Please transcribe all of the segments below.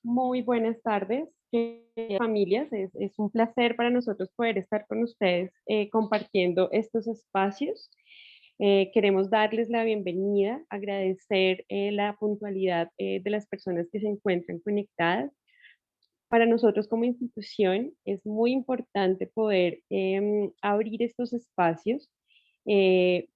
Muy buenas tardes, familias. Es un placer para nosotros poder estar con ustedes compartiendo estos espacios. Queremos darles la bienvenida, agradecer la puntualidad de las personas que se encuentran conectadas. Para nosotros como institución es muy importante poder abrir estos espacios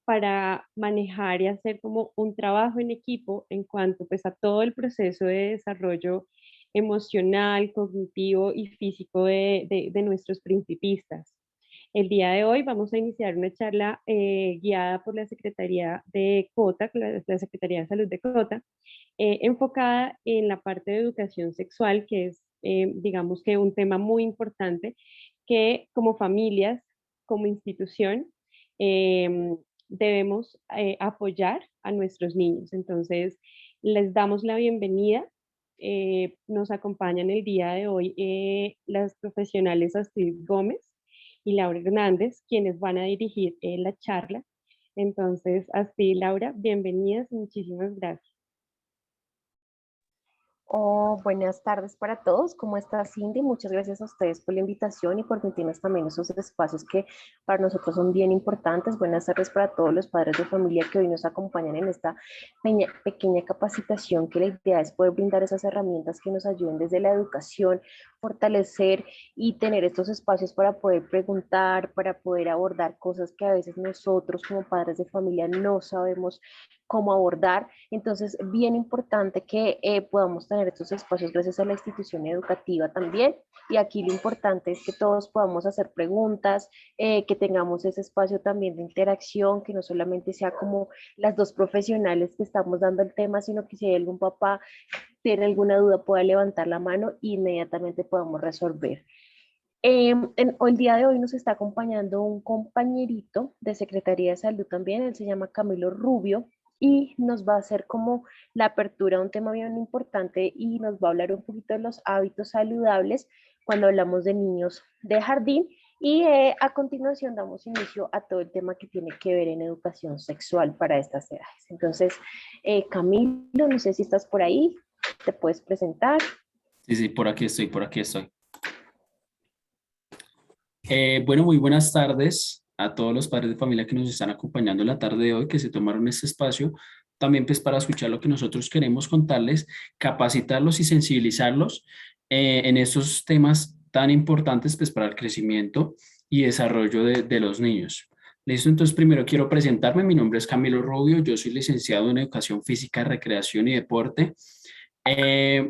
para manejar y hacer como un trabajo en equipo en cuanto pues a todo el proceso de desarrollo emocional, cognitivo y físico de nuestros principistas. El día de hoy vamos a iniciar una charla guiada por la Secretaría de COTA, la Secretaría de Salud de COTA, enfocada en la parte de educación sexual, que es, digamos que un tema muy importante que como familias, como institución, debemos apoyar a nuestros niños. Entonces, les damos la bienvenida. Nos acompañan el día de hoy las profesionales Astrid Gómez y Laura Hernández, quienes van a dirigir la charla. Entonces, Astrid y Laura, bienvenidas y muchísimas gracias. Oh, buenas tardes para todos. ¿Cómo está Cindy? Muchas gracias a ustedes por la invitación y por permitirnos también esos espacios que para nosotros son bien importantes. Buenas tardes para todos los padres de familia que hoy nos acompañan en esta pequeña capacitación, que la idea es poder brindar esas herramientas que nos ayuden desde la educación, fortalecer y tener estos espacios para poder preguntar, para poder abordar cosas que a veces nosotros como padres de familia no sabemos cómo abordar. Entonces, bien importante que podamos tener estos espacios gracias a la institución educativa también. Y aquí lo importante es que todos podamos hacer preguntas, que tengamos ese espacio también de interacción, que no solamente sea como las dos profesionales que estamos dando el tema, sino que si hay algún papá tiene alguna duda pueda levantar la mano e inmediatamente podamos resolver. El día de hoy nos está acompañando un compañerito de Secretaría de Salud también, él se llama Camilo Rubio y nos va a hacer como la apertura a un tema bien importante y nos va a hablar un poquito de los hábitos saludables cuando hablamos de niños de jardín y a continuación damos inicio a todo el tema que tiene que ver en educación sexual para estas edades. Entonces, Camilo, no sé si estás por ahí, te puedes presentar. Sí, sí, por aquí estoy, por aquí estoy. Bueno, muy buenas tardes a todos los padres de familia que nos están acompañando la tarde de hoy, que se tomaron este espacio, también pues para escuchar lo que nosotros queremos contarles, capacitarlos y sensibilizarlos en estos temas tan importantes pues para el crecimiento y desarrollo de los niños. Listo, entonces primero quiero presentarme, mi nombre es Camilo Rubio, yo soy licenciado en Educación Física, Recreación y Deporte. Eh,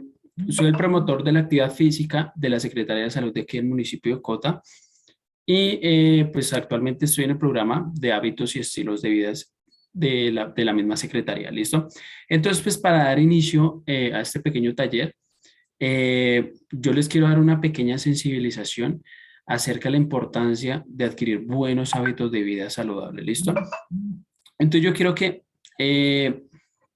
Soy el promotor de la actividad física de la Secretaría de Salud de aquí en el municipio de Cota. Y pues actualmente estoy en el programa de hábitos y estilos de vida de la misma secretaría, ¿listo? Entonces, pues para dar inicio a este pequeño taller, yo les quiero dar una pequeña sensibilización acerca de la importancia de adquirir buenos hábitos de vida saludable, ¿listo? Entonces yo quiero que,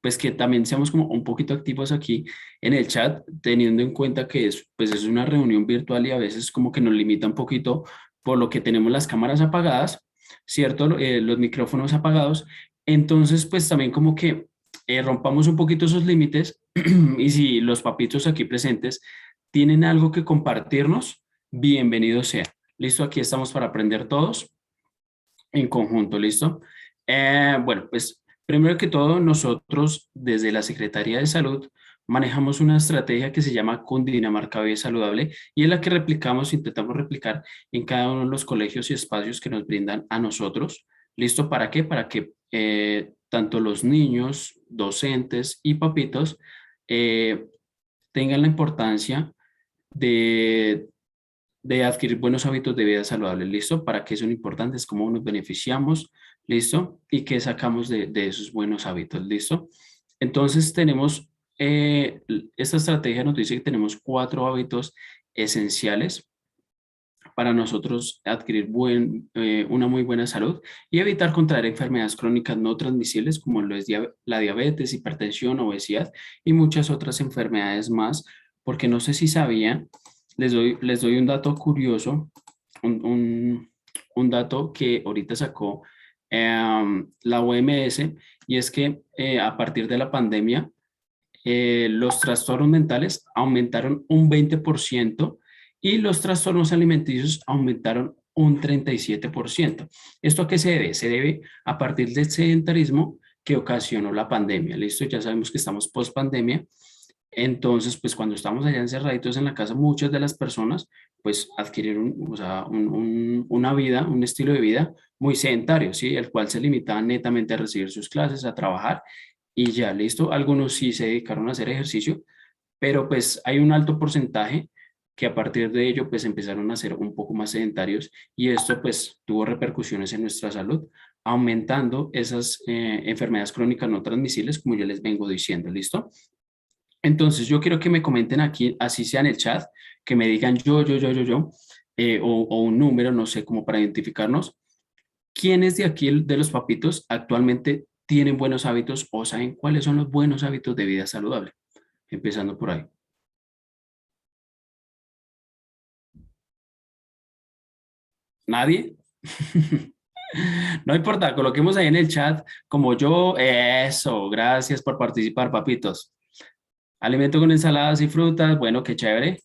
pues que también seamos como un poquito activos aquí en el chat, teniendo en cuenta que es, pues es una reunión virtual y a veces como que nos limita un poquito por lo que tenemos las cámaras apagadas, ¿cierto? Los micrófonos apagados. Entonces, pues también como que rompamos un poquito esos límites y si los papitos aquí presentes tienen algo que compartirnos, bienvenido sea. ¿Listo? Aquí estamos para aprender todos en conjunto, ¿listo? Bueno, pues primero que todo, nosotros desde la Secretaría de Salud manejamos una estrategia que se llama Cundinamarca Vida Saludable y es la que replicamos, intentamos replicar en cada uno de los colegios y espacios que nos brindan a nosotros. ¿Listo? ¿Para qué? Para que tanto los niños, docentes y papitos tengan la importancia de adquirir buenos hábitos de vida saludables, ¿listo? ¿Para qué son importantes? ¿Cómo nos beneficiamos? ¿Listo? ¿Y qué sacamos de esos buenos hábitos? ¿Listo? Entonces tenemos, esta estrategia nos dice que tenemos 4 hábitos esenciales para nosotros adquirir una muy buena salud y evitar contraer enfermedades crónicas no transmisibles como lo es la diabetes, hipertensión, obesidad y muchas otras enfermedades más, porque no sé si sabían, les doy un dato curioso, un dato que ahorita sacó la OMS y es que a partir de la pandemia los trastornos mentales aumentaron un 20% y los trastornos alimenticios aumentaron un 37%. ¿Esto a qué se debe? Se debe a partir del sedentarismo que ocasionó la pandemia. ¿Listo? Ya sabemos que estamos post pandemia. Entonces, pues cuando estamos allá encerraditos en la casa, muchas de las personas pues adquirieron una vida, un estilo de vida muy sedentario, ¿sí? El cual se limitaba netamente a recibir sus clases, a trabajar y ya, listo. Algunos sí se dedicaron a hacer ejercicio, pero pues hay un alto porcentaje que a partir de ello pues empezaron a ser un poco más sedentarios y esto pues tuvo repercusiones en nuestra salud, aumentando esas enfermedades crónicas no transmisibles como yo les vengo diciendo, ¿listo? Entonces yo quiero que me comenten aquí, así sea en el chat, que me digan yo, o un número, no sé, como para identificarnos. ¿Quiénes de aquí, de los papitos, actualmente tienen buenos hábitos o saben cuáles son los buenos hábitos de vida saludable? Empezando por ahí. ¿Nadie? No importa, coloquemos ahí en el chat como yo, eso, gracias por participar, papitos. Alimento con ensaladas y frutas, bueno, qué chévere.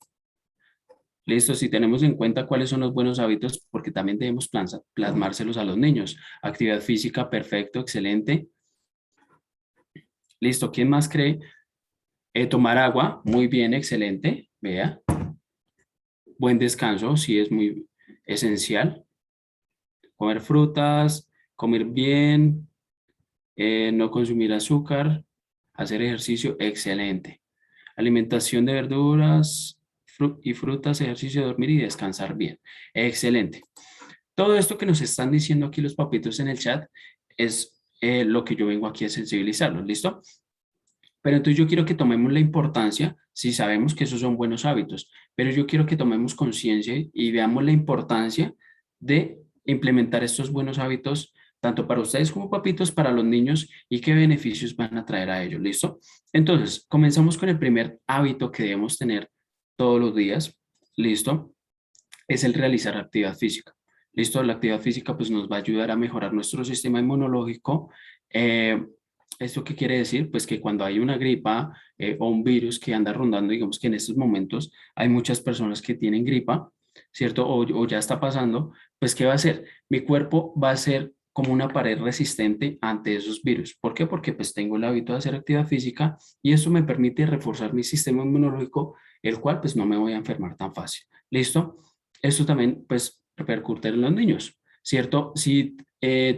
Listo, si tenemos en cuenta cuáles son los buenos hábitos, porque también debemos plasmárselos a los niños. Actividad física, perfecto, excelente. Listo, ¿quién más cree? Tomar agua, muy bien, excelente, vea. Buen descanso, sí es muy esencial. Comer frutas, comer bien, no consumir azúcar, hacer ejercicio, excelente. Alimentación de verduras y frutas, ejercicio, dormir y descansar bien. Excelente. Todo esto que nos están diciendo aquí los papitos en el chat es lo que yo vengo aquí a sensibilizarlos, ¿listo? Pero entonces yo quiero que tomemos la importancia, si sabemos que esos son buenos hábitos, pero yo quiero que tomemos conciencia y veamos la importancia de implementar estos buenos hábitos, tanto para ustedes como papitos, para los niños y qué beneficios van a traer a ellos, ¿listo? Entonces, comenzamos con el primer hábito que debemos tener todos los días, ¿listo? Es el realizar actividad física. ¿Listo? La actividad física pues nos va a ayudar a mejorar nuestro sistema inmunológico. ¿Esto qué quiere decir? Pues que cuando hay una gripa o un virus que anda rondando, digamos que en estos momentos hay muchas personas que tienen gripa, ¿cierto? O ya está pasando, pues ¿qué va a hacer? Mi cuerpo va a ser como una pared resistente ante esos virus. ¿Por qué? Porque pues tengo el hábito de hacer actividad física y eso me permite reforzar mi sistema inmunológico, el cual pues no me voy a enfermar tan fácil. ¿Listo? Esto también pues repercute en los niños, ¿cierto? Sí,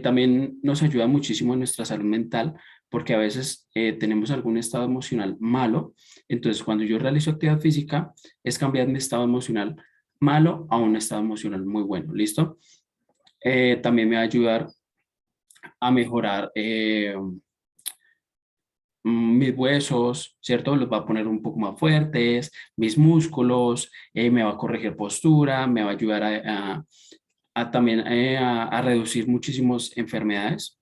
también nos ayuda muchísimo en nuestra salud mental porque a veces tenemos algún estado emocional malo, entonces cuando yo realizo actividad física es cambiar mi estado emocional malo a un estado emocional muy bueno, ¿listo? También me va a ayudar a mejorar mis huesos, ¿cierto? Los va a poner un poco más fuertes, mis músculos, me va a corregir postura, me va a ayudar a también a reducir muchísimas enfermedades,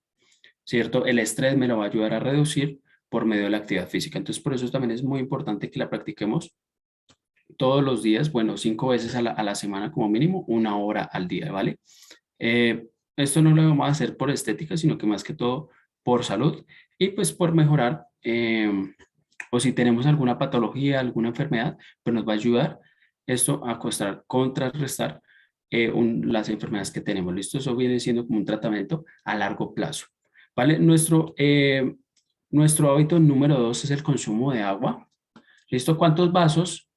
¿cierto? El estrés me lo va a ayudar a reducir por medio de la actividad física. Entonces, por eso también es muy importante que la practiquemos todos los días, bueno, 5 veces a la semana como mínimo, 1 hora al día, ¿vale? Esto no lo vamos a hacer por estética, sino que más que todo por salud y pues por mejorar o si tenemos alguna patología, alguna enfermedad, pues nos va a ayudar esto a contrarrestar las enfermedades que tenemos. ¿Listo? Eso viene siendo como un tratamiento a largo plazo. ¿Vale? Nuestro hábito número 2 es el consumo de agua. ¿Listo? ¿Cuántos vasos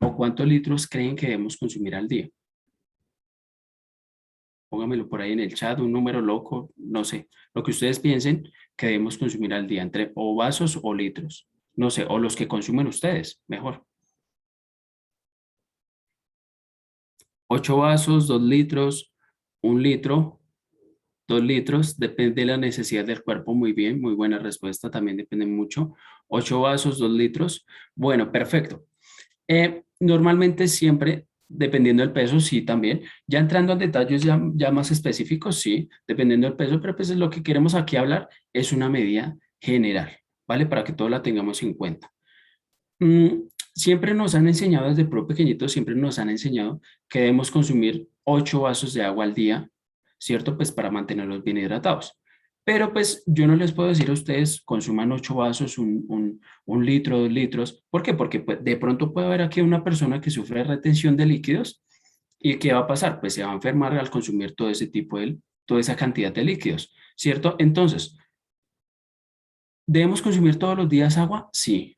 o cuántos litros creen que debemos consumir al día? Póngamelo por ahí en el chat, un número loco, no sé, lo que ustedes piensen que debemos consumir al día, entre o vasos o litros, no sé, o los que consumen ustedes, mejor. 8 vasos, 2 litros, 1 litro, 2 litros, depende de la necesidad del cuerpo, muy bien, muy buena respuesta, también depende mucho. 8 vasos, 2 litros, bueno, perfecto. Normalmente siempre, dependiendo del peso, sí, también. Ya entrando a detalles ya más específicos, sí, dependiendo del peso, pero pues lo que queremos aquí hablar es una medida general, ¿vale? Para que todos la tengamos en cuenta. Siempre nos han enseñado desde pro pequeñitos, siempre nos han enseñado que debemos consumir 8 vasos de agua al día, ¿cierto? Pues para mantenerlos bien hidratados. Pero pues yo no les puedo decir a ustedes consuman 8 vasos, un litro, 2 litros. ¿Por qué? Porque pues, de pronto puede haber aquí una persona que sufre de retención de líquidos y ¿qué va a pasar? Pues se va a enfermar al consumir todo ese tipo de, toda esa cantidad de líquidos, ¿cierto? Entonces, ¿debemos consumir todos los días agua? Sí.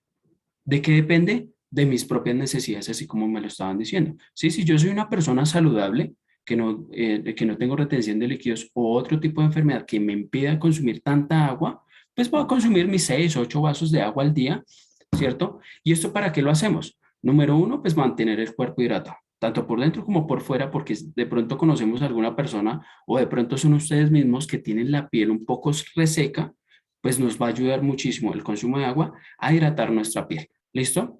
¿De qué depende? De mis propias necesidades, así como me lo estaban diciendo. Sí, si yo soy una persona saludable, que no tengo retención de líquidos o otro tipo de enfermedad que me impida consumir tanta agua, pues voy a consumir mis 6, 8 vasos de agua al día, ¿cierto? ¿Y esto para qué lo hacemos? Número uno, pues mantener el cuerpo hidratado, tanto por dentro como por fuera, porque de pronto conocemos a alguna persona o de pronto son ustedes mismos que tienen la piel un poco reseca, pues nos va a ayudar muchísimo el consumo de agua a hidratar nuestra piel. ¿Listo?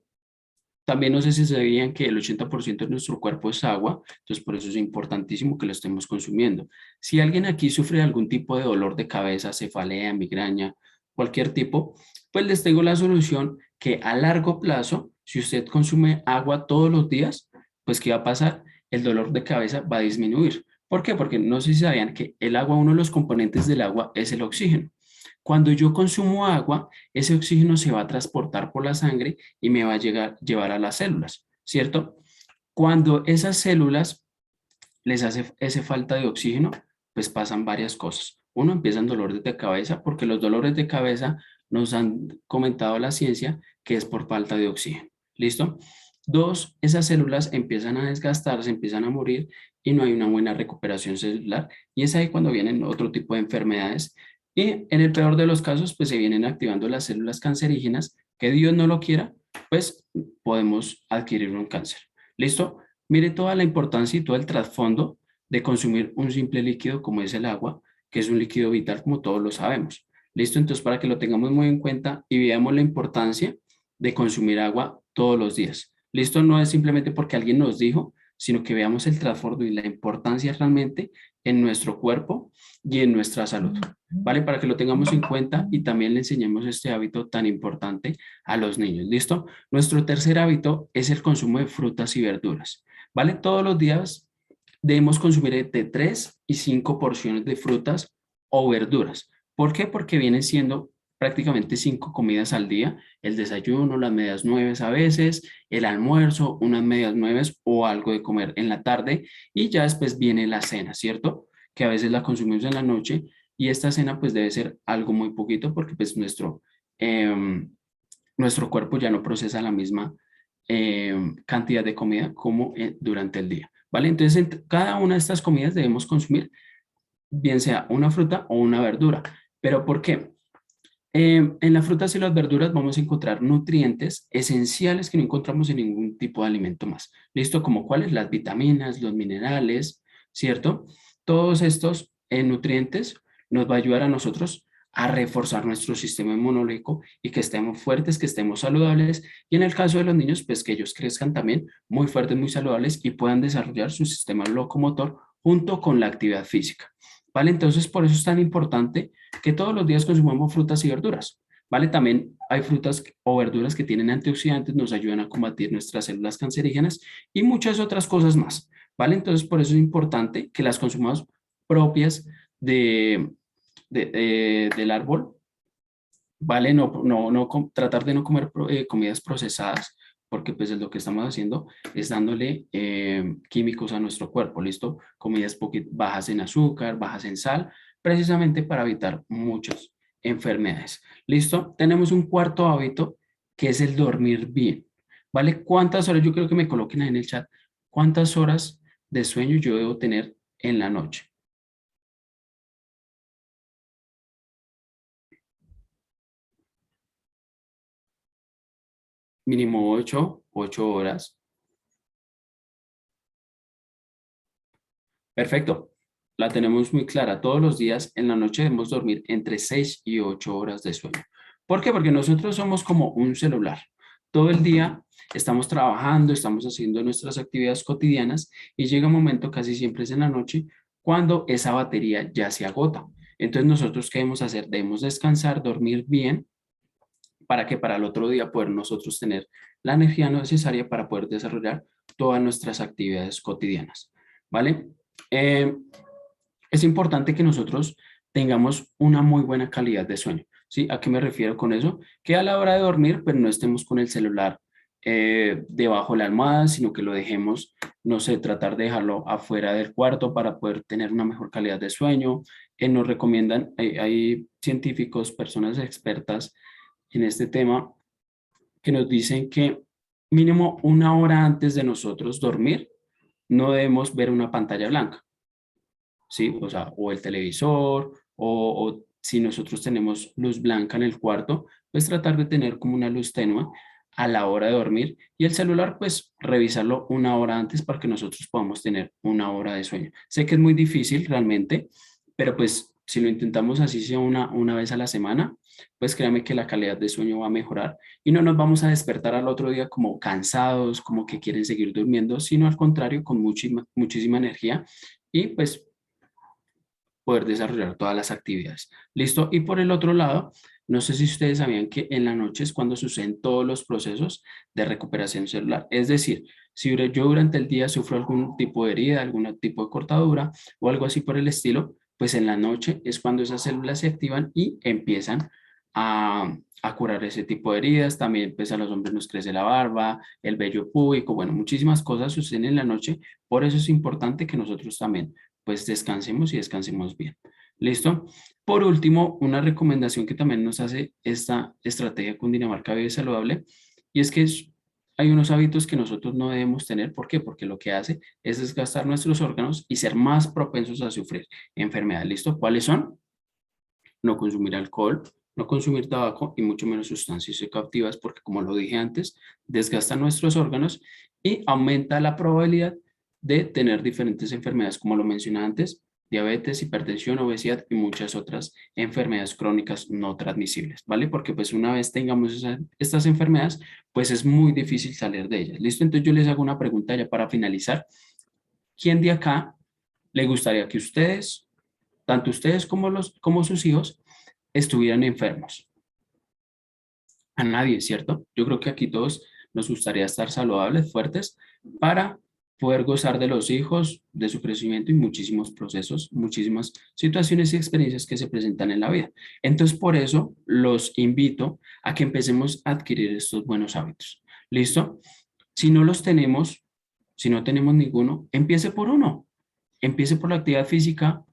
También no sé si sabían que el 80% de nuestro cuerpo es agua, entonces por eso es importantísimo que lo estemos consumiendo. Si alguien aquí sufre de algún tipo de dolor de cabeza, cefalea, migraña, cualquier tipo, pues les tengo la solución que a largo plazo, si usted consume agua todos los días, pues ¿qué va a pasar? El dolor de cabeza va a disminuir. ¿Por qué? Porque no sé si sabían que el agua, uno de los componentes del agua es el oxígeno. Cuando yo consumo agua, ese oxígeno se va a transportar por la sangre y me va a llevar a las células, ¿cierto? Cuando esas células les hace esa falta de oxígeno, pues pasan varias cosas. Uno, empiezan dolores de cabeza, porque los dolores de cabeza nos han comentado la ciencia que es por falta de oxígeno. ¿Listo? Dos, esas células empiezan a desgastarse, empiezan a morir y no hay una buena recuperación celular. Y es ahí cuando vienen otro tipo de enfermedades. Y en el peor de los casos, pues se vienen activando las células cancerígenas, que Dios no lo quiera, pues podemos adquirir un cáncer. ¿Listo? Mire toda la importancia y todo el trasfondo de consumir un simple líquido como es el agua, que es un líquido vital como todos lo sabemos. ¿Listo? Entonces, para que lo tengamos muy en cuenta y veamos la importancia de consumir agua todos los días. ¿Listo? No es simplemente porque alguien nos dijo, sino que veamos el trasfondo y la importancia realmente en nuestro cuerpo y en nuestra salud. ¿Vale? Para que lo tengamos en cuenta y también le enseñemos este hábito tan importante a los niños. ¿Listo? Nuestro tercer hábito es el consumo de frutas y verduras. ¿Vale? Todos los días debemos consumir entre 3 y 5 porciones de frutas o verduras. ¿Por qué? Porque vienen siendo prácticamente 5 comidas al día, el desayuno, las medias nueves a veces, el almuerzo, unas medias nueves o algo de comer en la tarde y ya después viene la cena, ¿cierto? Que a veces la consumimos en la noche y esta cena pues debe ser algo muy poquito porque pues nuestro cuerpo ya no procesa la misma cantidad de comida como durante el día, ¿vale? Entonces, en cada una de estas comidas debemos consumir bien sea una fruta o una verdura. ¿Pero por qué? En las frutas y las verduras vamos a encontrar nutrientes esenciales que no encontramos en ningún tipo de alimento más. ¿Listo? Como cuáles? Las vitaminas, los minerales, ¿cierto? Todos estos nutrientes nos va a ayudar a nosotros a reforzar nuestro sistema inmunológico y que estemos fuertes, que estemos saludables. Y en el caso de los niños, pues que ellos crezcan también muy fuertes, muy saludables y puedan desarrollar su sistema locomotor junto con la actividad física. ¿Vale? Entonces, por eso es tan importante que todos los días consumamos frutas y verduras, ¿vale? También hay frutas o verduras que tienen antioxidantes, nos ayudan a combatir nuestras células cancerígenas y muchas otras cosas más, ¿vale? Entonces, por eso es importante que las consumamos propias del árbol, ¿vale? Tratar de no comer comidas procesadas, porque pues lo que estamos haciendo es dándole químicos a nuestro cuerpo, ¿listo? Comidas bajas en azúcar, bajas en sal, precisamente para evitar muchas enfermedades. ¿Listo? Tenemos un cuarto hábito que es el dormir bien, ¿vale? ¿Cuántas horas? Yo creo que me coloquen ahí en el chat. ¿Cuántas horas de sueño yo debo tener en la noche? Mínimo 8 horas. Perfecto. La tenemos muy clara. Todos los días en la noche debemos dormir entre 6 y 8 horas de sueño. ¿Por qué? Porque nosotros somos como un celular. Todo el día estamos trabajando, estamos haciendo nuestras actividades cotidianas y llega un momento, casi siempre es en la noche, cuando esa batería ya se agota. Entonces nosotros, ¿qué debemos hacer? Debemos descansar, dormir bien para que para el otro día poder nosotros tener la energía necesaria para poder desarrollar todas nuestras actividades cotidianas. ¿Vale? Eh, es importante que nosotros tengamos una muy buena calidad de sueño. ¿Sí? ¿A qué me refiero con eso? Que a la hora de dormir, pues no estemos con el celular debajo de la almohada, sino que lo dejemos, no sé, tratar de dejarlo afuera del cuarto para poder tener una mejor calidad de sueño. Nos recomiendan, hay científicos, personas expertas en este tema, que nos dicen que mínimo una hora antes de nosotros dormir, no debemos ver una pantalla blanca, ¿sí? O sea, o el televisor, o si nosotros tenemos luz blanca en el cuarto, pues tratar de tener como una luz tenue a la hora de dormir y el celular, pues revisarlo una hora antes para que nosotros podamos tener una hora de sueño. Sé que es muy difícil realmente, pero pues si lo intentamos así sea una vez a la semana, pues créame que la calidad de sueño va a mejorar y no nos vamos a despertar al otro día como cansados, como que quieren seguir durmiendo, sino al contrario, con muchísima energía y pues poder desarrollar todas las actividades. ¿Listo? Y por el otro lado, no sé si ustedes sabían que en la noche es cuando suceden todos los procesos de recuperación celular. Es decir, si yo durante el día sufro algún tipo de herida, algún tipo de cortadura o algo así por el estilo, pues en la noche es cuando esas células se activan y empiezan a curar ese tipo de heridas. También pues a los hombres nos crece la barba, el vello púbico, bueno, muchísimas cosas suceden en la noche. Por eso es importante que nosotros también pues descansemos y descansemos bien. ¿Listo? Por último, una recomendación que también nos hace esta estrategia Cundinamarca Vive Saludable y es que hay unos hábitos que nosotros no debemos tener. ¿Por qué? Porque lo que hace es desgastar nuestros órganos y ser más propensos a sufrir enfermedades. ¿Listo? ¿Cuáles son? No consumir alcohol, no consumir tabaco y mucho menos sustancias psicoactivas porque, como lo dije antes, desgasta nuestros órganos y aumenta la probabilidad de tener diferentes enfermedades, como lo mencioné antes, diabetes, hipertensión, obesidad y muchas otras enfermedades crónicas no transmisibles, ¿vale? Porque pues una vez tengamos estas enfermedades, pues es muy difícil salir de ellas. ¿Listo? Entonces yo les hago una pregunta ya para finalizar. ¿Quién de acá le gustaría que ustedes, tanto ustedes como sus hijos, estuvieran enfermos? A nadie, ¿cierto? Yo creo que aquí todos nos gustaría estar saludables, fuertes, para poder gozar de los hijos, de su crecimiento y muchísimos procesos, muchísimas situaciones y experiencias que se presentan en la vida. Entonces, por eso los invito a que empecemos a adquirir estos buenos hábitos. ¿Listo? Si no los tenemos, si no tenemos ninguno, empiece por uno. Empiece por la actividad física,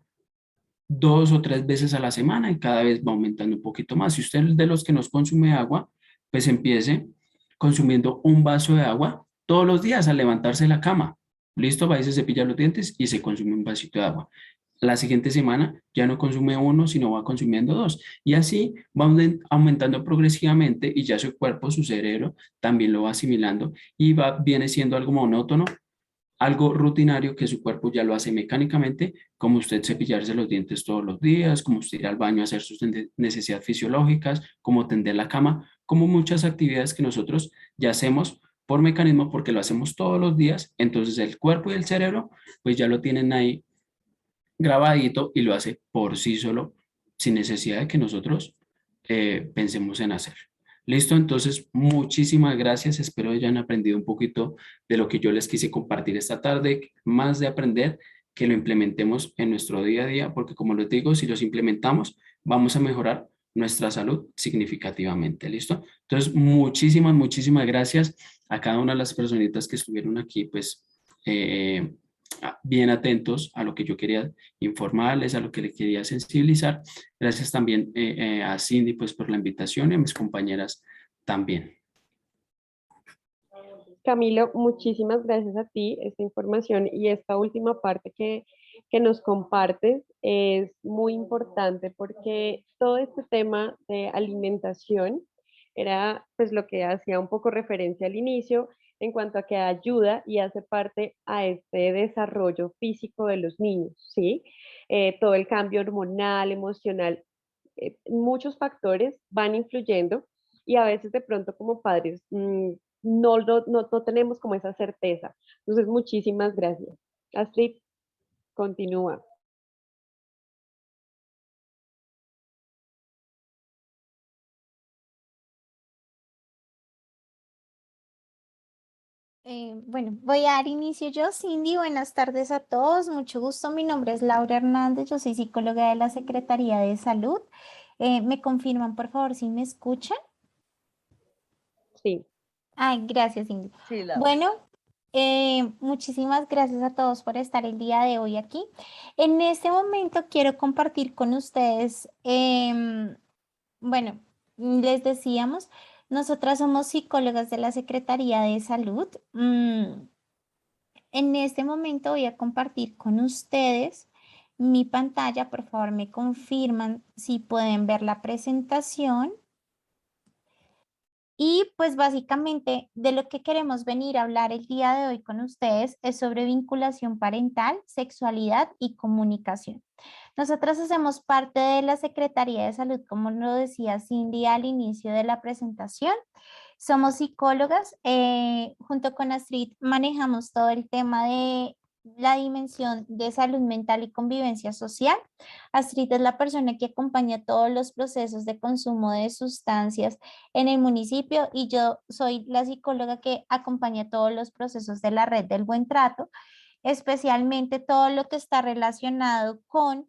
2 o 3 veces a la semana y cada vez va aumentando un poquito más. Si usted es de los que nos consume agua, pues empiece consumiendo un vaso de agua todos los días al levantarse de la cama. Listo, va y se cepilla los dientes y se consume un vasito de agua. La siguiente semana ya no consume uno, sino va consumiendo dos. Y así va aumentando progresivamente y ya su cuerpo, su cerebro, también lo va asimilando y viene siendo algo monótono, algo rutinario que su cuerpo ya lo hace mecánicamente, como usted cepillarse los dientes todos los días, como usted ir al baño a hacer sus necesidades fisiológicas, como tender la cama, como muchas actividades que nosotros ya hacemos por mecanismo porque lo hacemos todos los días, entonces el cuerpo y el cerebro pues ya lo tienen ahí grabadito y lo hace por sí solo sin necesidad de que nosotros pensemos en hacer. Listo, entonces muchísimas gracias. Espero hayan aprendido un poquito de lo que yo les quise compartir esta tarde, más de aprender, que lo implementemos en nuestro día a día, porque como les digo, si los implementamos, vamos a mejorar nuestra salud significativamente. ¿Listo? Entonces, muchísimas gracias a cada una de las personitas que estuvieron aquí, pues, bien atentos a lo que yo quería informarles, a lo que les quería sensibilizar. Gracias también a Cindy pues por la invitación y a mis compañeras también. Camilo, muchísimas gracias a ti. Esta información y esta última parte que nos compartes es muy importante porque todo este tema de alimentación era pues lo que hacía un poco referencia al inicio en cuanto a que ayuda y hace parte a este desarrollo físico de los niños, ¿sí? Todo el cambio hormonal, emocional, muchos factores van influyendo y a veces de pronto como padres no tenemos como esa certeza. Entonces, muchísimas gracias. Astrid, continúa. Bueno, voy a dar inicio yo, Cindy. Buenas tardes a todos. Mucho gusto. Mi nombre es Laura Hernández. Yo soy psicóloga de la Secretaría de Salud. ¿Me confirman, por favor, si me escuchan? Sí. Ay, gracias, Cindy. Sí, Laura. Bueno, muchísimas gracias a todos por estar el día de hoy aquí. En este momento quiero compartir con ustedes, bueno, les decíamos, nosotras somos psicólogas de la Secretaría de Salud. En este momento voy a compartir con ustedes mi pantalla. Por favor, me confirman si pueden ver la presentación. Y pues básicamente de lo que queremos venir a hablar el día de hoy con ustedes es sobre vinculación parental, sexualidad y comunicación. Nosotros hacemos parte de la Secretaría de Salud, como lo decía Cindy al inicio de la presentación. Somos psicólogas, junto con Astrid manejamos todo el tema de la dimensión de salud mental y convivencia social. Astrid es la persona que acompaña todos los procesos de consumo de sustancias en el municipio y yo soy la psicóloga que acompaña todos los procesos de la red del buen trato, especialmente todo lo que está relacionado con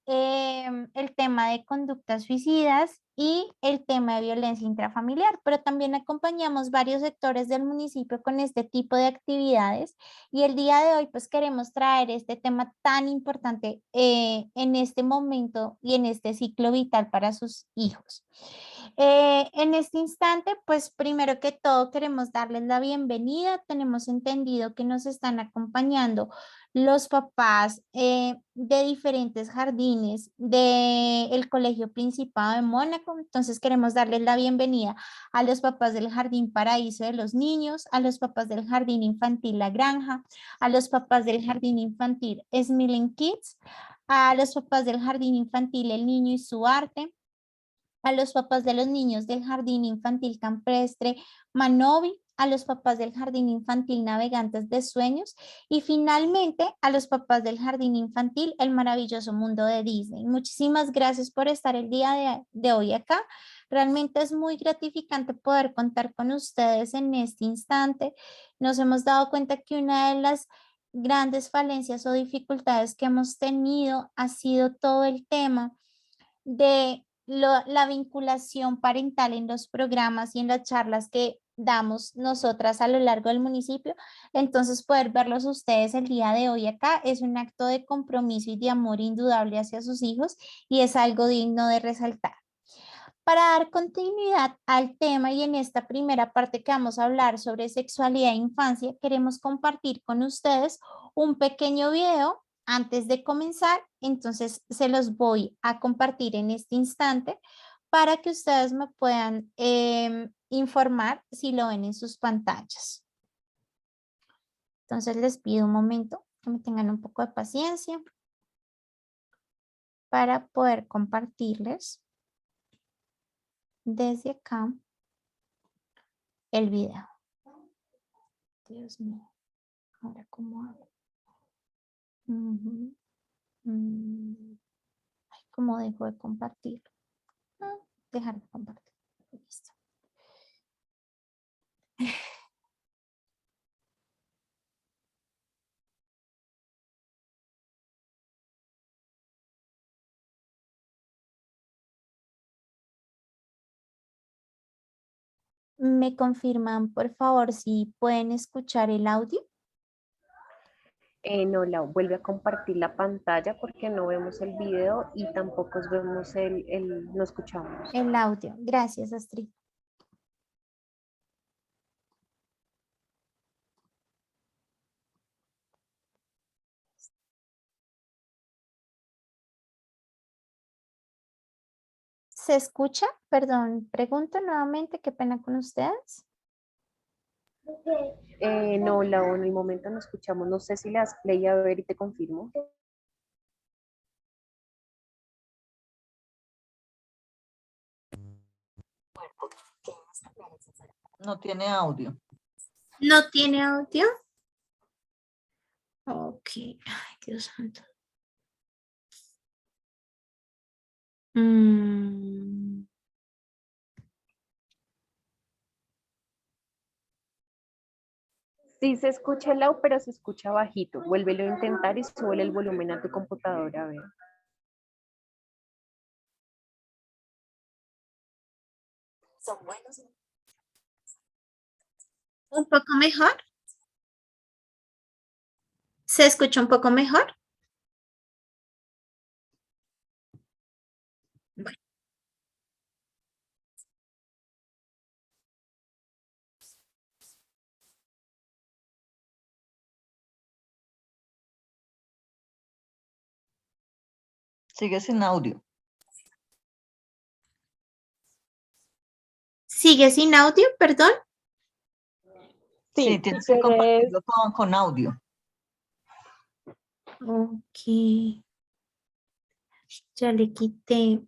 el tema de conductas suicidas y el tema de violencia intrafamiliar, pero también acompañamos varios sectores del municipio con este tipo de actividades y el día de hoy pues queremos traer este tema tan importante en este momento y en este ciclo vital para sus hijos. En este instante, pues primero que todo queremos darles la bienvenida. Tenemos entendido que nos están acompañando los papás de diferentes jardines del Colegio Principado de Mónaco. Entonces queremos darles la bienvenida a los papás del Jardín Paraíso de los Niños, a los papás del Jardín Infantil La Granja, a los papás del Jardín Infantil Smiling Kids, a los papás del Jardín Infantil El Niño y su Arte, a los papás de los niños del Jardín Infantil Campestre Manovi, a los papás del Jardín Infantil Navegantes de Sueños y finalmente a los papás del Jardín Infantil El Maravilloso Mundo de Disney. Muchísimas gracias por estar el día de hoy acá. Realmente es muy gratificante poder contar con ustedes en este instante. Nos hemos dado cuenta que una de las grandes falencias o dificultades que hemos tenido ha sido todo el tema de la vinculación parental en los programas y en las charlas que damos nosotras a lo largo del municipio. Entonces, poder verlos ustedes el día de hoy acá es un acto de compromiso y de amor indudable hacia sus hijos y es algo digno de resaltar. Para dar continuidad al tema y en esta primera parte que vamos a hablar sobre sexualidad e infancia, queremos compartir con ustedes un pequeño video antes de comenzar. Entonces se los voy a compartir en este instante para que ustedes me puedan informar si lo ven en sus pantallas. Entonces les pido un momento que me tengan un poco de paciencia para poder compartirles desde acá el video. Dios mío, ahora cómo hago. Ay, ¿cómo dejo de compartirlo? Dejar de compartir. Listo. ¿Me confirman, por favor, si pueden escuchar el audio? No, la vuelve a compartir la pantalla porque no vemos el video y tampoco vemos no escuchamos. El audio. Gracias, Astrid. ¿Se escucha? Perdón, pregunto nuevamente, qué pena con ustedes. No, Lau, en el momento no escuchamos. No sé si le das play a ver y te confirmo. No tiene audio. ¿No tiene audio? Ok. Ay, Dios santo. Sí se escucha el audio, pero se escucha bajito. Vuélvelo a intentar y sube el volumen a tu computadora, a ver. ¿Un poco mejor? ¿Se escucha un poco mejor? Bueno. Sigue sin audio. ¿Sigue sin audio? Perdón. Sí, tienes que compartirlo con audio. Ok. Ya le quité.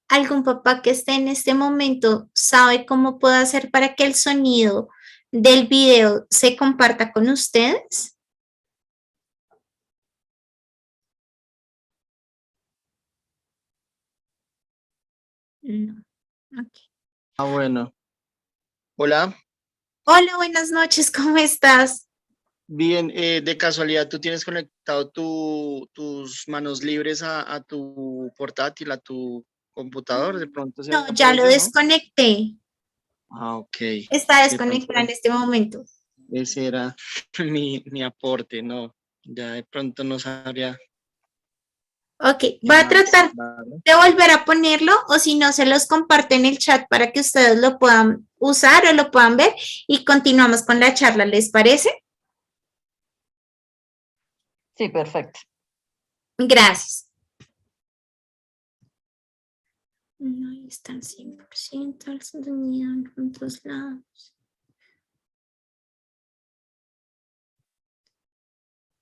¿Algún papá que esté en este momento sabe cómo puedo hacer para que el sonido del video se comparta con ustedes? No. Ok. Bueno. Hola, Hola, buenas noches, ¿cómo estás? bien, de casualidad, ¿tú tienes conectado tus manos libres a tu portátil, a tu computador? De pronto No, sea ya por lo eso, ¿no? desconecté. Ok, Está de pronto desconectado en este momento. ese era mi aporte, no, ya de pronto no sabría Ok, qué voy a más, tratar ¿vale? de volver a ponerlo o si no, se los comparto en el chat para que ustedes lo puedan usar o lo puedan ver y continuamos con la charla, ¿les parece? Sí, perfecto. Gracias. No, ahí están 100% al sonido en otros lados.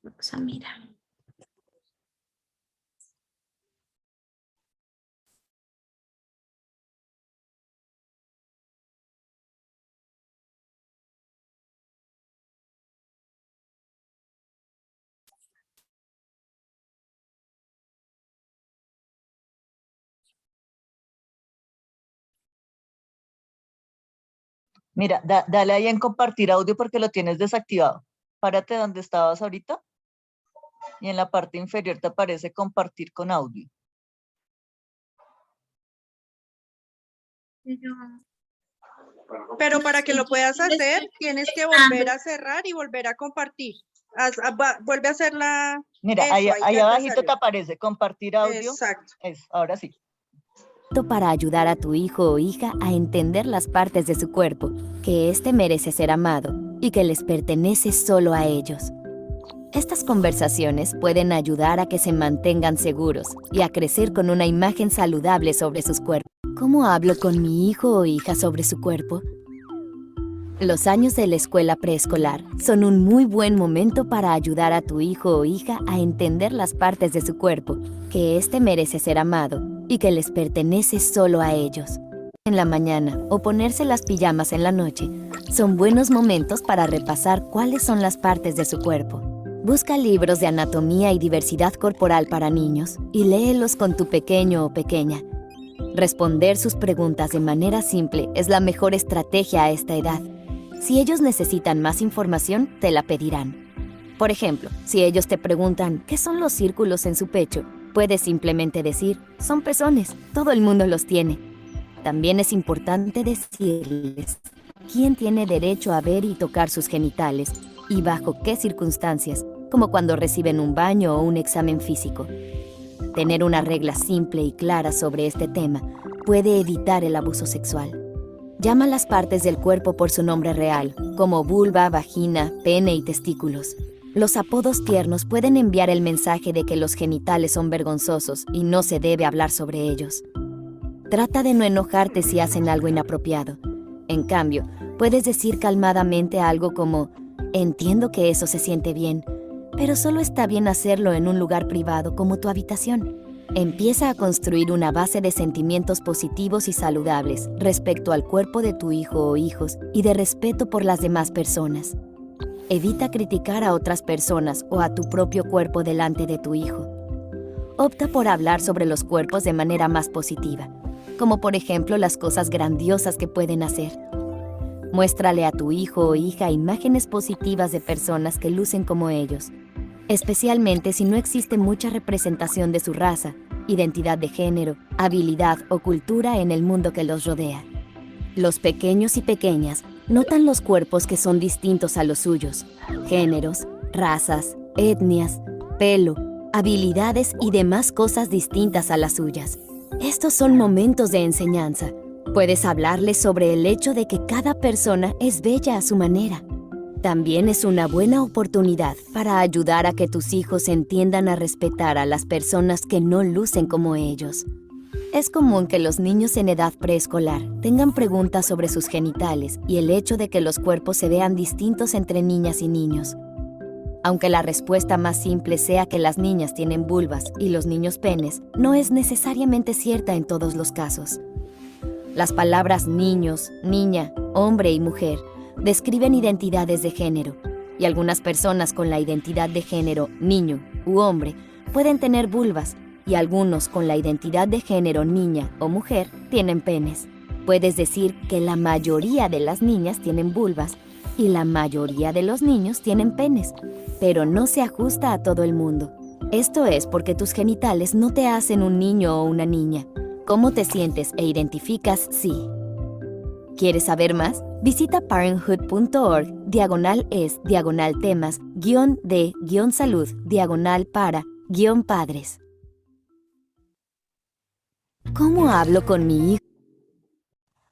Vamos a mirar. Mira, dale ahí en compartir audio porque lo tienes desactivado. Párate donde estabas ahorita y en la parte inferior te aparece compartir con audio. Pero para que lo puedas hacer, tienes que volver a cerrar y volver a compartir. Vuelve a hacer la... Mira, eso, ahí ya te abajito te salió. aparece compartir audio. Exacto. Eso, ahora sí. Para ayudar a tu hijo o hija a entender las partes de su cuerpo, que éste merece ser amado y que les pertenece solo a ellos. Estas conversaciones pueden ayudar a que se mantengan seguros y a crecer con una imagen saludable sobre sus cuerpos. ¿Cómo hablo con mi hijo o hija sobre su cuerpo? Los años de la escuela preescolar son un muy buen momento para ayudar a tu hijo o hija a entender las partes de su cuerpo, que éste merece ser amado y que les pertenece solo a ellos. En la mañana o ponerse las pijamas en la noche son buenos momentos para repasar cuáles son las partes de su cuerpo. Busca libros de anatomía y diversidad corporal para niños y léelos con tu pequeño o pequeña. Responder sus preguntas de manera simple es la mejor estrategia a esta edad. Si ellos necesitan más información, te la pedirán. Por ejemplo, si ellos te preguntan ¿qué son los círculos en su pecho?, puedes simplemente decir, son pezones, todo el mundo los tiene. También es importante decirles quién tiene derecho a ver y tocar sus genitales y bajo qué circunstancias, como cuando reciben un baño o un examen físico. Tener una regla simple y clara sobre este tema puede evitar el abuso sexual. Llama las partes del cuerpo por su nombre real, como vulva, vagina, pene y testículos. Los apodos tiernos pueden enviar el mensaje de que los genitales son vergonzosos y no se debe hablar sobre ellos. Trata de no enojarte si hacen algo inapropiado. En cambio, puedes decir calmadamente algo como, entiendo que eso se siente bien, pero solo está bien hacerlo en un lugar privado como tu habitación. Empieza a construir una base de sentimientos positivos y saludables respecto al cuerpo de tu hijo o hijos y de respeto por las demás personas. Evita criticar a otras personas o a tu propio cuerpo delante de tu hijo. Opta por hablar sobre los cuerpos de manera más positiva, como por ejemplo las cosas grandiosas que pueden hacer. Muéstrale a tu hijo o hija imágenes positivas de personas que lucen como ellos, especialmente si no existe mucha representación de su raza, identidad de género, habilidad o cultura en el mundo que los rodea. Los pequeños y pequeñas notan los cuerpos que son distintos a los suyos, géneros, razas, etnias, pelo, habilidades y demás cosas distintas a las suyas. Estos son momentos de enseñanza. Puedes hablarles sobre el hecho de que cada persona es bella a su manera. También es una buena oportunidad para ayudar a que tus hijos entiendan a respetar a las personas que no lucen como ellos. Es común que los niños en edad preescolar tengan preguntas sobre sus genitales y el hecho de que los cuerpos se vean distintos entre niñas y niños. Aunque la respuesta más simple sea que las niñas tienen vulvas y los niños penes, no es necesariamente cierta en todos los casos. Las palabras niños, niña, hombre y mujer describen identidades de género, y algunas personas con la identidad de género niño u hombre pueden tener vulvas, y algunos con la identidad de género niña o mujer tienen penes. Puedes decir que la mayoría de las niñas tienen vulvas y la mayoría de los niños tienen penes, pero no se ajusta a todo el mundo. Esto es porque tus genitales no te hacen un niño o una niña. ¿Cómo te sientes e identificas? Sí. ¿Quieres saber más? Visita parenthood.org/temas-de-salud-para-padres. ¿Cómo hablo con mi hijo?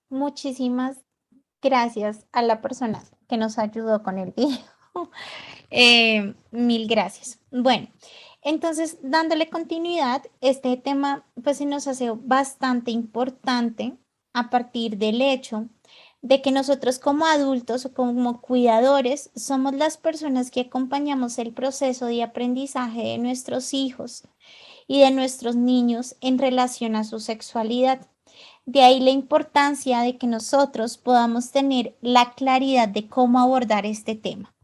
Muchísimas gracias a la persona que nos ayudó con el video. Mil gracias. Bueno, entonces dándole continuidad, este tema pues se nos hace bastante importante a partir del hecho de que nosotros como adultos o como cuidadores somos las personas que acompañamos el proceso de aprendizaje de nuestros hijos y de nuestros niños en relación a su sexualidad. De ahí la importancia de que nosotros podamos tener la claridad de cómo abordar este tema.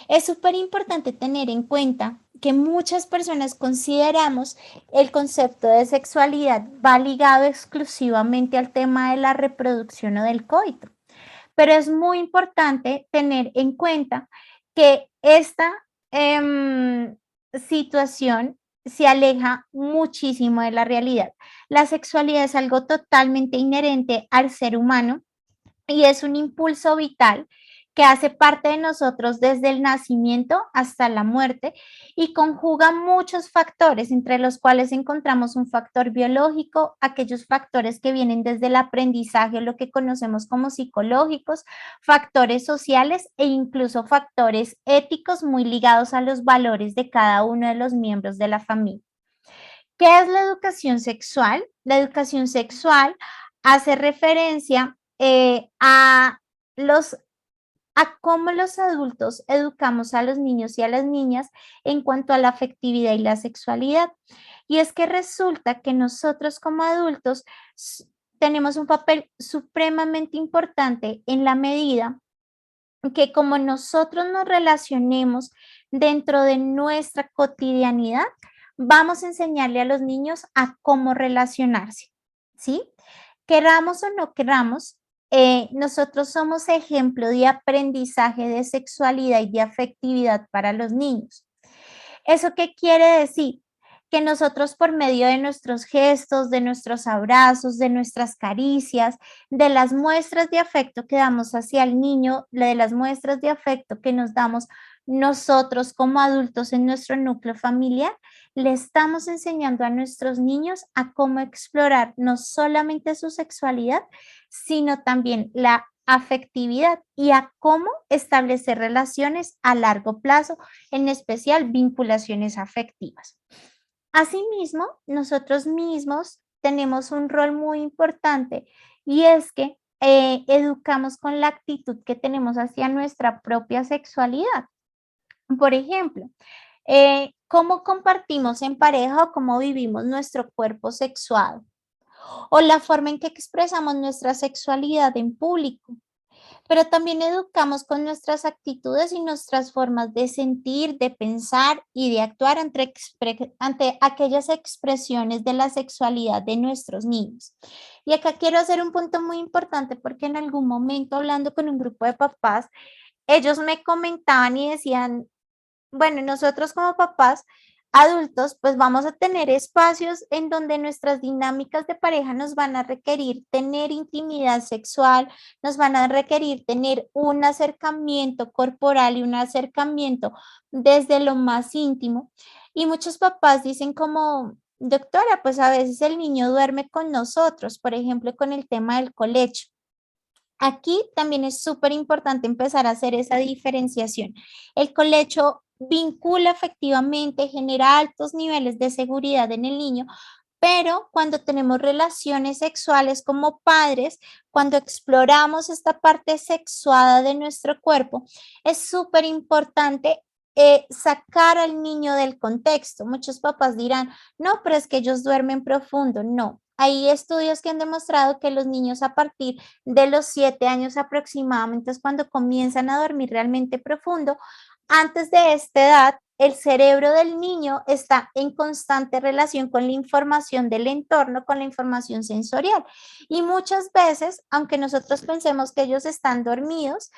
Es súper importante tener en cuenta que muchas personas consideramos el concepto de sexualidad va ligado exclusivamente al tema de la reproducción o del coito, pero es muy importante tener en cuenta que esta situación se aleja muchísimo de la realidad. La sexualidad es algo totalmente inherente al ser humano y es un impulso vital que hace parte de nosotros desde el nacimiento hasta la muerte y conjuga muchos factores, entre los cuales encontramos un factor biológico, aquellos factores que vienen desde el aprendizaje, lo que conocemos como psicológicos, factores sociales e incluso factores éticos muy ligados a los valores de cada uno de los miembros de la familia. ¿Qué es la educación sexual? La educación sexual hace referencia a cómo los adultos educamos a los niños y a las niñas en cuanto a la afectividad y la sexualidad. Y es que resulta que nosotros como adultos tenemos un papel supremamente importante en la medida que como nosotros nos relacionemos dentro de nuestra cotidianidad, vamos a enseñarle a los niños a cómo relacionarse, ¿sí? Queramos o no queramos, nosotros somos ejemplo de aprendizaje de sexualidad y de afectividad para los niños. ¿Eso qué quiere decir? Que nosotros por medio de nuestros gestos, de nuestros abrazos, de nuestras caricias, de las muestras de afecto que damos hacia el niño, de las muestras de afecto que nos damos nosotros como adultos en nuestro núcleo familiar, le estamos enseñando a nuestros niños a cómo explorar no solamente su sexualidad, sino también la afectividad y a cómo establecer relaciones a largo plazo, en especial vinculaciones afectivas. Asimismo, nosotros mismos tenemos un rol muy importante y es que educamos con la actitud que tenemos hacia nuestra propia sexualidad. Por ejemplo, cómo compartimos en pareja o cómo vivimos nuestro cuerpo sexuado o la forma en que expresamos nuestra sexualidad en público. pero también educamos con nuestras actitudes y nuestras formas de sentir, de pensar y de actuar ante aquellas expresiones de la sexualidad de nuestros niños. Y acá quiero hacer un punto muy importante porque en algún momento hablando con un grupo de papás, ellos me comentaban y decían, bueno, nosotros como papás adultos, pues vamos a tener espacios en donde nuestras dinámicas de pareja nos van a requerir tener intimidad sexual, nos van a requerir tener un acercamiento corporal y un acercamiento desde lo más íntimo. Y muchos papás dicen como, doctora, pues a veces el niño duerme con nosotros, por ejemplo, con el tema del colecho. Aquí también es súper importante empezar a hacer esa diferenciación. El colecho vincula efectivamente, genera altos niveles de seguridad en el niño, pero cuando tenemos relaciones sexuales como padres, cuando exploramos esta parte sexuada de nuestro cuerpo, es súper importante sacar al niño del contexto. Muchos papás dirán, no, pero es que ellos duermen profundo. No, hay estudios que han demostrado que los niños a partir de los 7 años aproximadamente es cuando comienzan a dormir realmente profundo. Antes de esta edad, el cerebro del niño está en constante relación con la información del entorno, con la información sensorial. Y muchas veces, aunque nosotros pensemos que ellos están dormidos,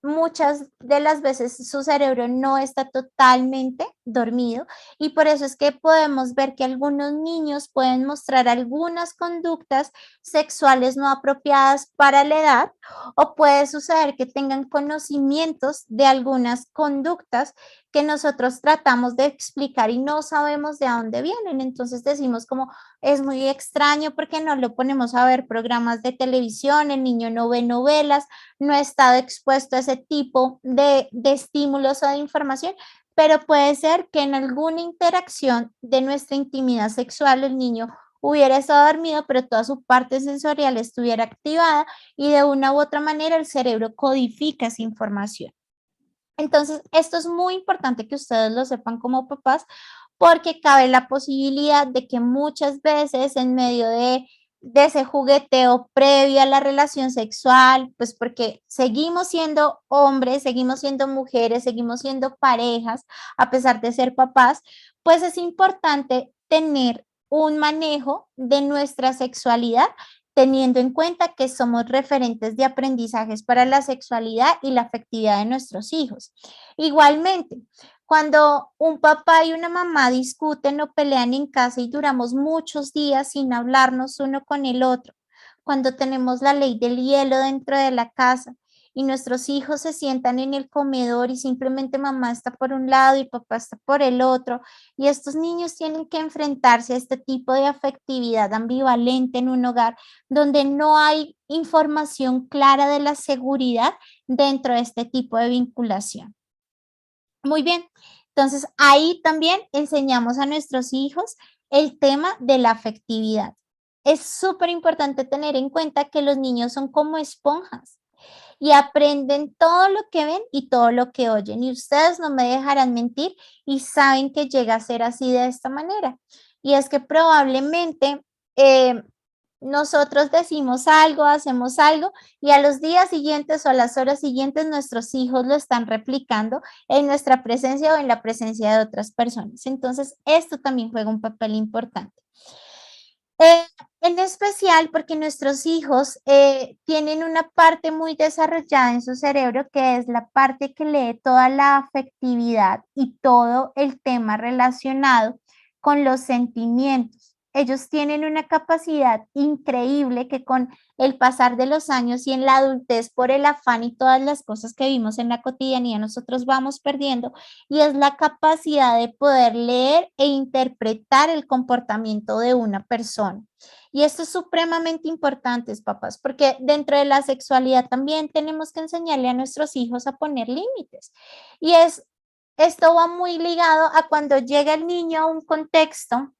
muchas de las veces su cerebro no está totalmente dormido y por eso es que podemos ver que algunos niños pueden mostrar algunas conductas sexuales no apropiadas para la edad o puede suceder que tengan conocimientos de algunas conductas que nosotros tratamos de explicar y no sabemos de dónde vienen. Entonces decimos como es muy extraño porque no lo ponemos a ver programas de televisión, el niño no ve novelas, no ha estado expuesto a ese tipo de estímulos o de información, pero puede ser que en alguna interacción de nuestra intimidad sexual el niño hubiera estado dormido, pero toda su parte sensorial estuviera activada y de una u otra manera el cerebro codifica esa información. Entonces, esto es muy importante que ustedes lo sepan como papás, porque cabe la posibilidad de que muchas veces en medio de ese jugueteo previo a la relación sexual, pues porque seguimos siendo hombres, seguimos siendo mujeres, seguimos siendo parejas, a pesar de ser papás, pues es importante tener un manejo de nuestra sexualidad teniendo en cuenta que somos referentes de aprendizajes para la sexualidad y la afectividad de nuestros hijos. Igualmente, cuando un papá y una mamá discuten o pelean en casa y duramos muchos días sin hablarnos uno con el otro, cuando tenemos la ley del hielo dentro de la casa y nuestros hijos se sientan en el comedor y simplemente mamá está por un lado y papá está por el otro, y estos niños tienen que enfrentarse a este tipo de afectividad ambivalente en un hogar donde no hay información clara de la seguridad dentro de este tipo de vinculación. Muy bien, entonces ahí también enseñamos a nuestros hijos el tema de la afectividad. Es súper importante tener en cuenta que los niños son como esponjas y aprenden todo lo que ven y todo lo que oyen. Y ustedes no me dejarán mentir y saben que llega a ser así de esta manera. Y es que probablemente nosotros decimos algo, hacemos algo y a los días siguientes o a las horas siguientes nuestros hijos lo están replicando en nuestra presencia o en la presencia de otras personas. Entonces, esto también juega un papel importante. En especial porque nuestros hijos tienen una parte muy desarrollada en su cerebro que es la parte que lee toda la afectividad y todo el tema relacionado con los sentimientos. Ellos tienen una capacidad increíble que con el pasar de los años y en la adultez por el afán y todas las cosas que vimos en la cotidianidad nosotros vamos perdiendo y es la capacidad de poder leer e interpretar el comportamiento de una persona. Y esto es supremamente importante, papás, porque dentro de la sexualidad también tenemos que enseñarle a nuestros hijos a poner límites. Y esto va muy ligado a cuando llega el niño a un contexto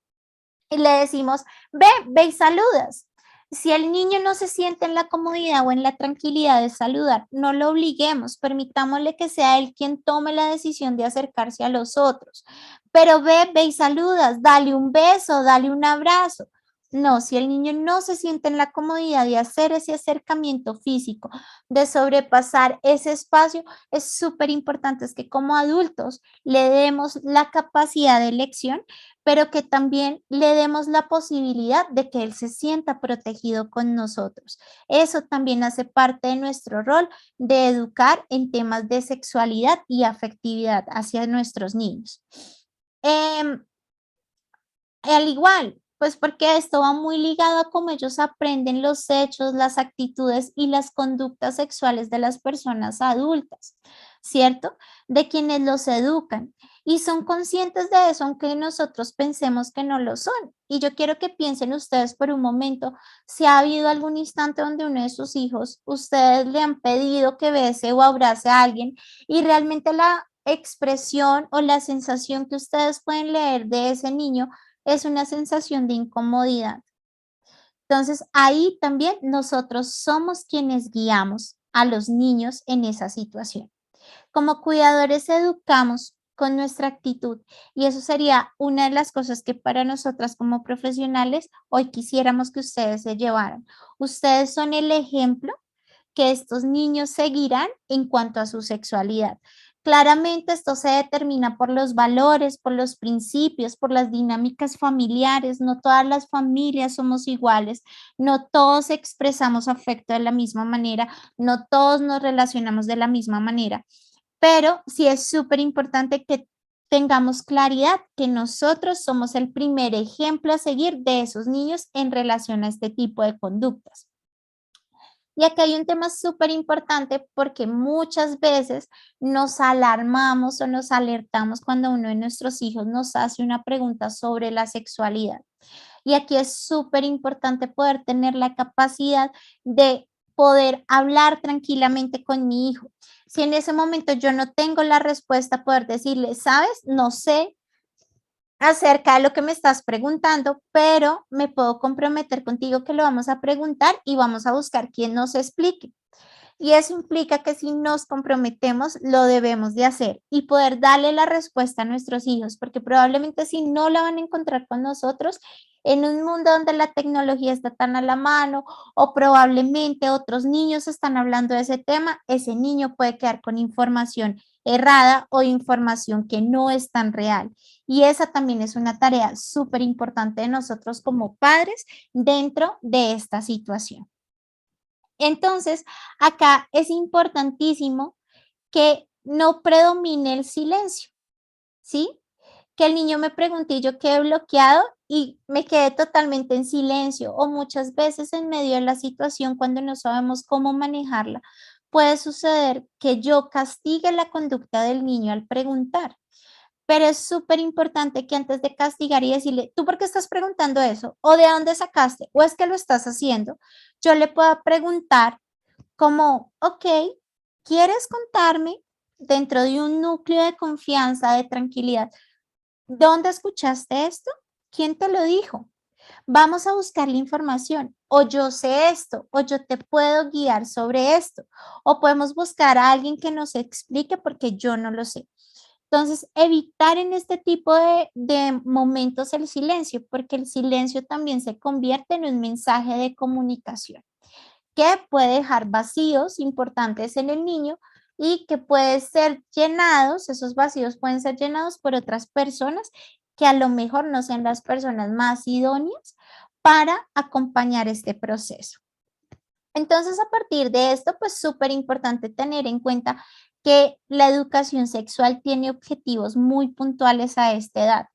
y le decimos, ve y saludas. Si el niño no se siente en la comodidad o en la tranquilidad de saludar, no lo obliguemos, permitámosle que sea él quien tome la decisión de acercarse a los otros. Pero ve y saludas, dale un beso, dale un abrazo. No, si el niño no se siente en la comodidad de hacer ese acercamiento físico, de sobrepasar ese espacio, es súper importante es que como adultos le demos la capacidad de elección, pero que también le demos la posibilidad de que él se sienta protegido con nosotros. Eso también hace parte de nuestro rol de educar en temas de sexualidad y afectividad hacia nuestros niños. Em, Al igual, pues porque esto va muy ligado a cómo ellos aprenden los hechos, las actitudes y las conductas sexuales de las personas adultas, ¿cierto? De quienes los educan y son conscientes de eso, aunque nosotros pensemos que no lo son. Y yo quiero que piensen ustedes por un momento si ha habido algún instante donde uno de sus hijos, ustedes le han pedido que bese o abrace a alguien y realmente la expresión o la sensación que ustedes pueden leer de ese niño es una sensación de incomodidad. Entonces, ahí también nosotros somos quienes guiamos a los niños en esa situación. Como cuidadores educamos con nuestra actitud y eso sería una de las cosas que para nosotras como profesionales hoy quisiéramos que ustedes se llevaran. Ustedes son el ejemplo que estos niños seguirán en cuanto a su sexualidad. Claramente esto se determina por los valores, por los principios, por las dinámicas familiares. No todas las familias somos iguales, no todos expresamos afecto de la misma manera, no todos nos relacionamos de la misma manera, pero sí es súper importante que tengamos claridad que nosotros somos el primer ejemplo a seguir de esos niños en relación a este tipo de conductas. Y aquí hay un tema súper importante porque muchas veces nos alarmamos o nos alertamos cuando uno de nuestros hijos nos hace una pregunta sobre la sexualidad. Y aquí es súper importante poder tener la capacidad de poder hablar tranquilamente con mi hijo. Si en ese momento yo no tengo la respuesta, poder decirle, sabes, no sé acerca de lo que me estás preguntando, pero me puedo comprometer contigo que lo vamos a preguntar y vamos a buscar quien nos explique. Y eso implica que si nos comprometemos, lo debemos de hacer y poder darle la respuesta a nuestros hijos, porque probablemente si no la van a encontrar con nosotros, en un mundo donde la tecnología está tan a la mano o probablemente otros niños están hablando de ese tema, ese niño puede quedar con información errada o información que no es tan real. Y esa también es una tarea súper importante de nosotros como padres dentro de esta situación. Entonces, acá es importantísimo que no predomine el silencio, ¿sí? Que el niño me pregunte y yo quede bloqueado y me quede totalmente en silencio o muchas veces en medio de la situación cuando no sabemos cómo manejarla, puede suceder que yo castigue la conducta del niño al preguntar. Pero es súper importante que antes de castigar y decirle, ¿tú por qué estás preguntando eso? ¿O de dónde sacaste? ¿O es que lo estás haciendo? Yo le puedo preguntar como, ok, ¿quieres contarme dentro de un núcleo de confianza, de tranquilidad? ¿Dónde escuchaste esto? ¿Quién te lo dijo? Vamos a buscar la información. O yo sé esto, o yo te puedo guiar sobre esto. O podemos buscar a alguien que nos explique porque yo no lo sé. Entonces, evitar en este tipo de momentos el silencio, porque el silencio también se convierte en un mensaje de comunicación que puede dejar vacíos importantes en el niño y que puede ser llenados, esos vacíos pueden ser llenados por otras personas que a lo mejor no sean las personas más idóneas para acompañar este proceso. Entonces, a partir de esto, pues súper importante tener en cuenta que la educación sexual tiene objetivos muy puntuales a esta edad.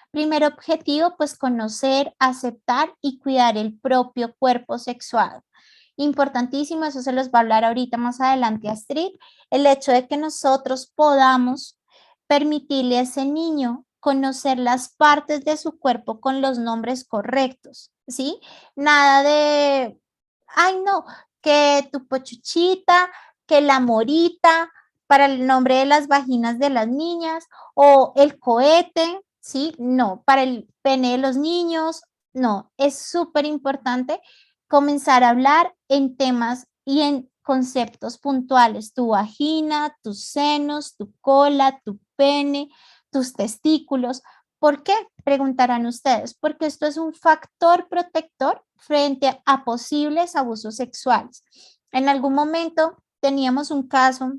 Primer objetivo, pues conocer, aceptar y cuidar el propio cuerpo sexual. Importantísimo, eso se los va a hablar ahorita más adelante Astrid, el hecho de que nosotros podamos permitirle a ese niño conocer las partes de su cuerpo con los nombres correctos, ¿sí? Nada de, ay no, que tu pochuchita, que la morita, para el nombre de las vaginas de las niñas, o el cohete, ¿sí? No, para el pene de los niños, no, es súper importante comenzar a hablar en temas y en conceptos puntuales, tu vagina, tus senos, tu cola, tu pene, tus testículos, ¿Por qué? Preguntarán ustedes, porque esto es un factor protector frente a posibles abusos sexuales. En algún momento teníamos un caso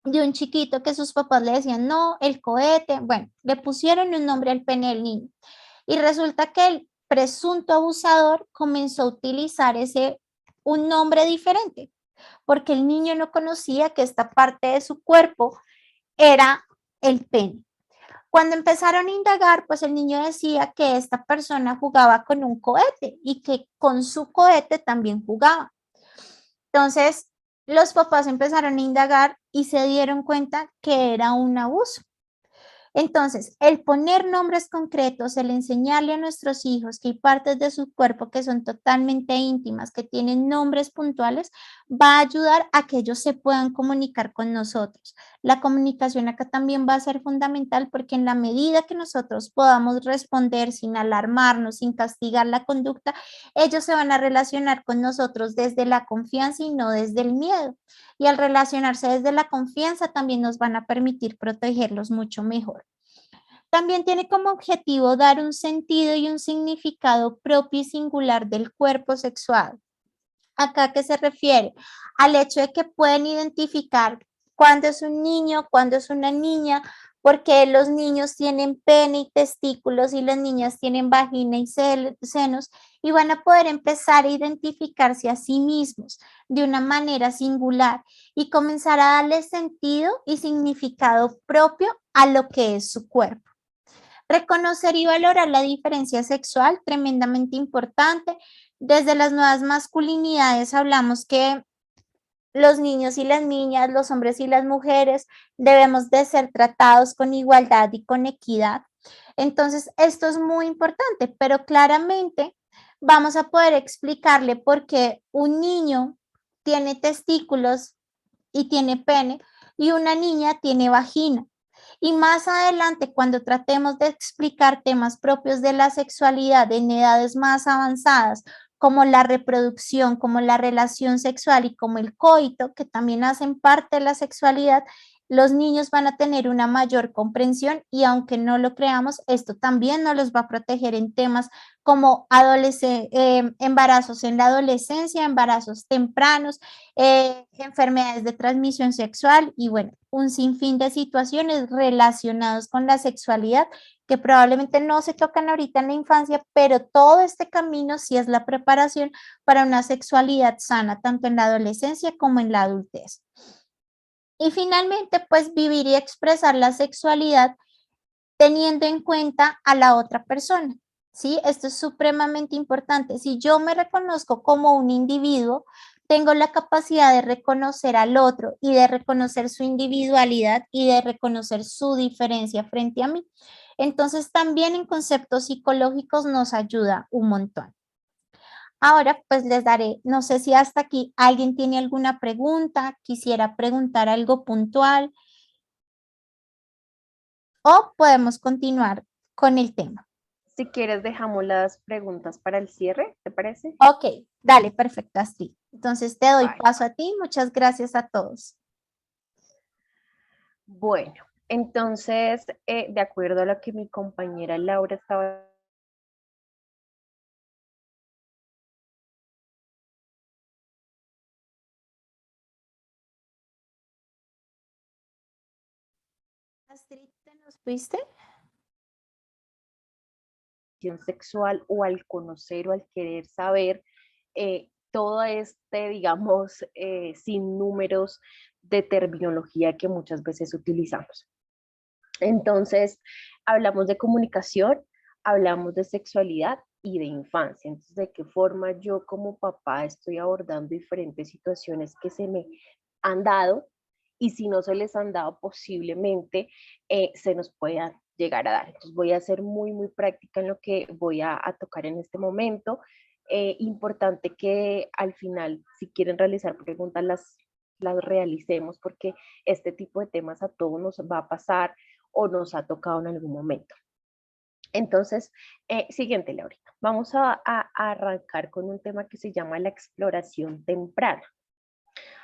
de un chiquito que sus papás le decían, no, el cohete, bueno, le pusieron un nombre al pene del niño. Y resulta que el presunto abusador comenzó a utilizar un nombre diferente, porque el niño no conocía que esta parte de su cuerpo era el pene. Cuando empezaron a indagar, pues el niño decía que esta persona jugaba con un cohete y que con su cohete también jugaba. Entonces, los papás empezaron a indagar y se dieron cuenta que era un abuso. Entonces, el poner nombres concretos, el enseñarle a nuestros hijos que hay partes de su cuerpo que son totalmente íntimas, que tienen nombres puntuales, va a ayudar a que ellos se puedan comunicar con nosotros. La comunicación acá también va a ser fundamental porque en la medida que nosotros podamos responder sin alarmarnos, sin castigar la conducta, ellos se van a relacionar con nosotros desde la confianza y no desde el miedo. Y al relacionarse desde la confianza también nos van a permitir protegerlos mucho mejor. También tiene como objetivo dar un sentido y un significado propio y singular del cuerpo sexual. ¿Acá a qué se refiere? Al hecho de que pueden identificar cuándo es un niño, cuándo es una niña, porque los niños tienen pene y testículos y las niñas tienen vagina y senos, y van a poder empezar a identificarse a sí mismos de una manera singular y comenzar a darle sentido y significado propio a lo que es su cuerpo. Reconocer y valorar la diferencia sexual, tremendamente importante. Desde las nuevas masculinidades hablamos que los niños y las niñas, los hombres y las mujeres debemos de ser tratados con igualdad y con equidad. Entonces, esto es muy importante, pero claramente vamos a poder explicarle por qué un niño tiene testículos y tiene pene y una niña tiene vagina. Y más adelante, cuando tratemos de explicar temas propios de la sexualidad en edades más avanzadas, como la reproducción, como la relación sexual y como el coito, que también hacen parte de la sexualidad, los niños van a tener una mayor comprensión y aunque no lo creamos, esto también nos los va a proteger en temas como embarazos en la adolescencia, embarazos tempranos, enfermedades de transmisión sexual y bueno, un sinfín de situaciones relacionadas con la sexualidad que probablemente no se tocan ahorita en la infancia, pero todo este camino sí es la preparación para una sexualidad sana, tanto en la adolescencia como en la adultez. Y finalmente, pues vivir y expresar la sexualidad teniendo en cuenta a la otra persona. ¿Sí? Esto es supremamente importante. Si yo me reconozco como un individuo, tengo la capacidad de reconocer al otro y de reconocer su individualidad y de reconocer su diferencia frente a mí. Entonces, también en conceptos psicológicos nos ayuda un montón. Ahora, pues les daré, no sé si hasta aquí alguien tiene alguna pregunta, quisiera preguntar algo puntual o podemos continuar con el tema. Si quieres, dejamos las preguntas para el cierre, ¿te parece? Ok, dale, perfecto, Astrid. Entonces te doy Vale. paso a ti. Muchas gracias a todos. Bueno, entonces, de acuerdo a lo que mi compañera Laura estaba Astrid, ¿te nos fuiste? sexual o al conocer o al querer saber todo este, digamos, sin números de terminología que muchas veces utilizamos. Entonces, hablamos de comunicación, hablamos de sexualidad y de infancia. Entonces, ¿de qué forma yo como papá estoy abordando diferentes situaciones que se me han dado? Y si no se les han dado, posiblemente se nos puedan llegar a dar. Entonces voy a ser muy, muy práctica en lo que voy a tocar en este momento. Importante que al final, si quieren realizar preguntas, las realicemos porque este tipo de temas a todos nos va a pasar o nos ha tocado en algún momento. Entonces, siguiente, Laurita. Vamos a arrancar con un tema que se llama la exploración temprana.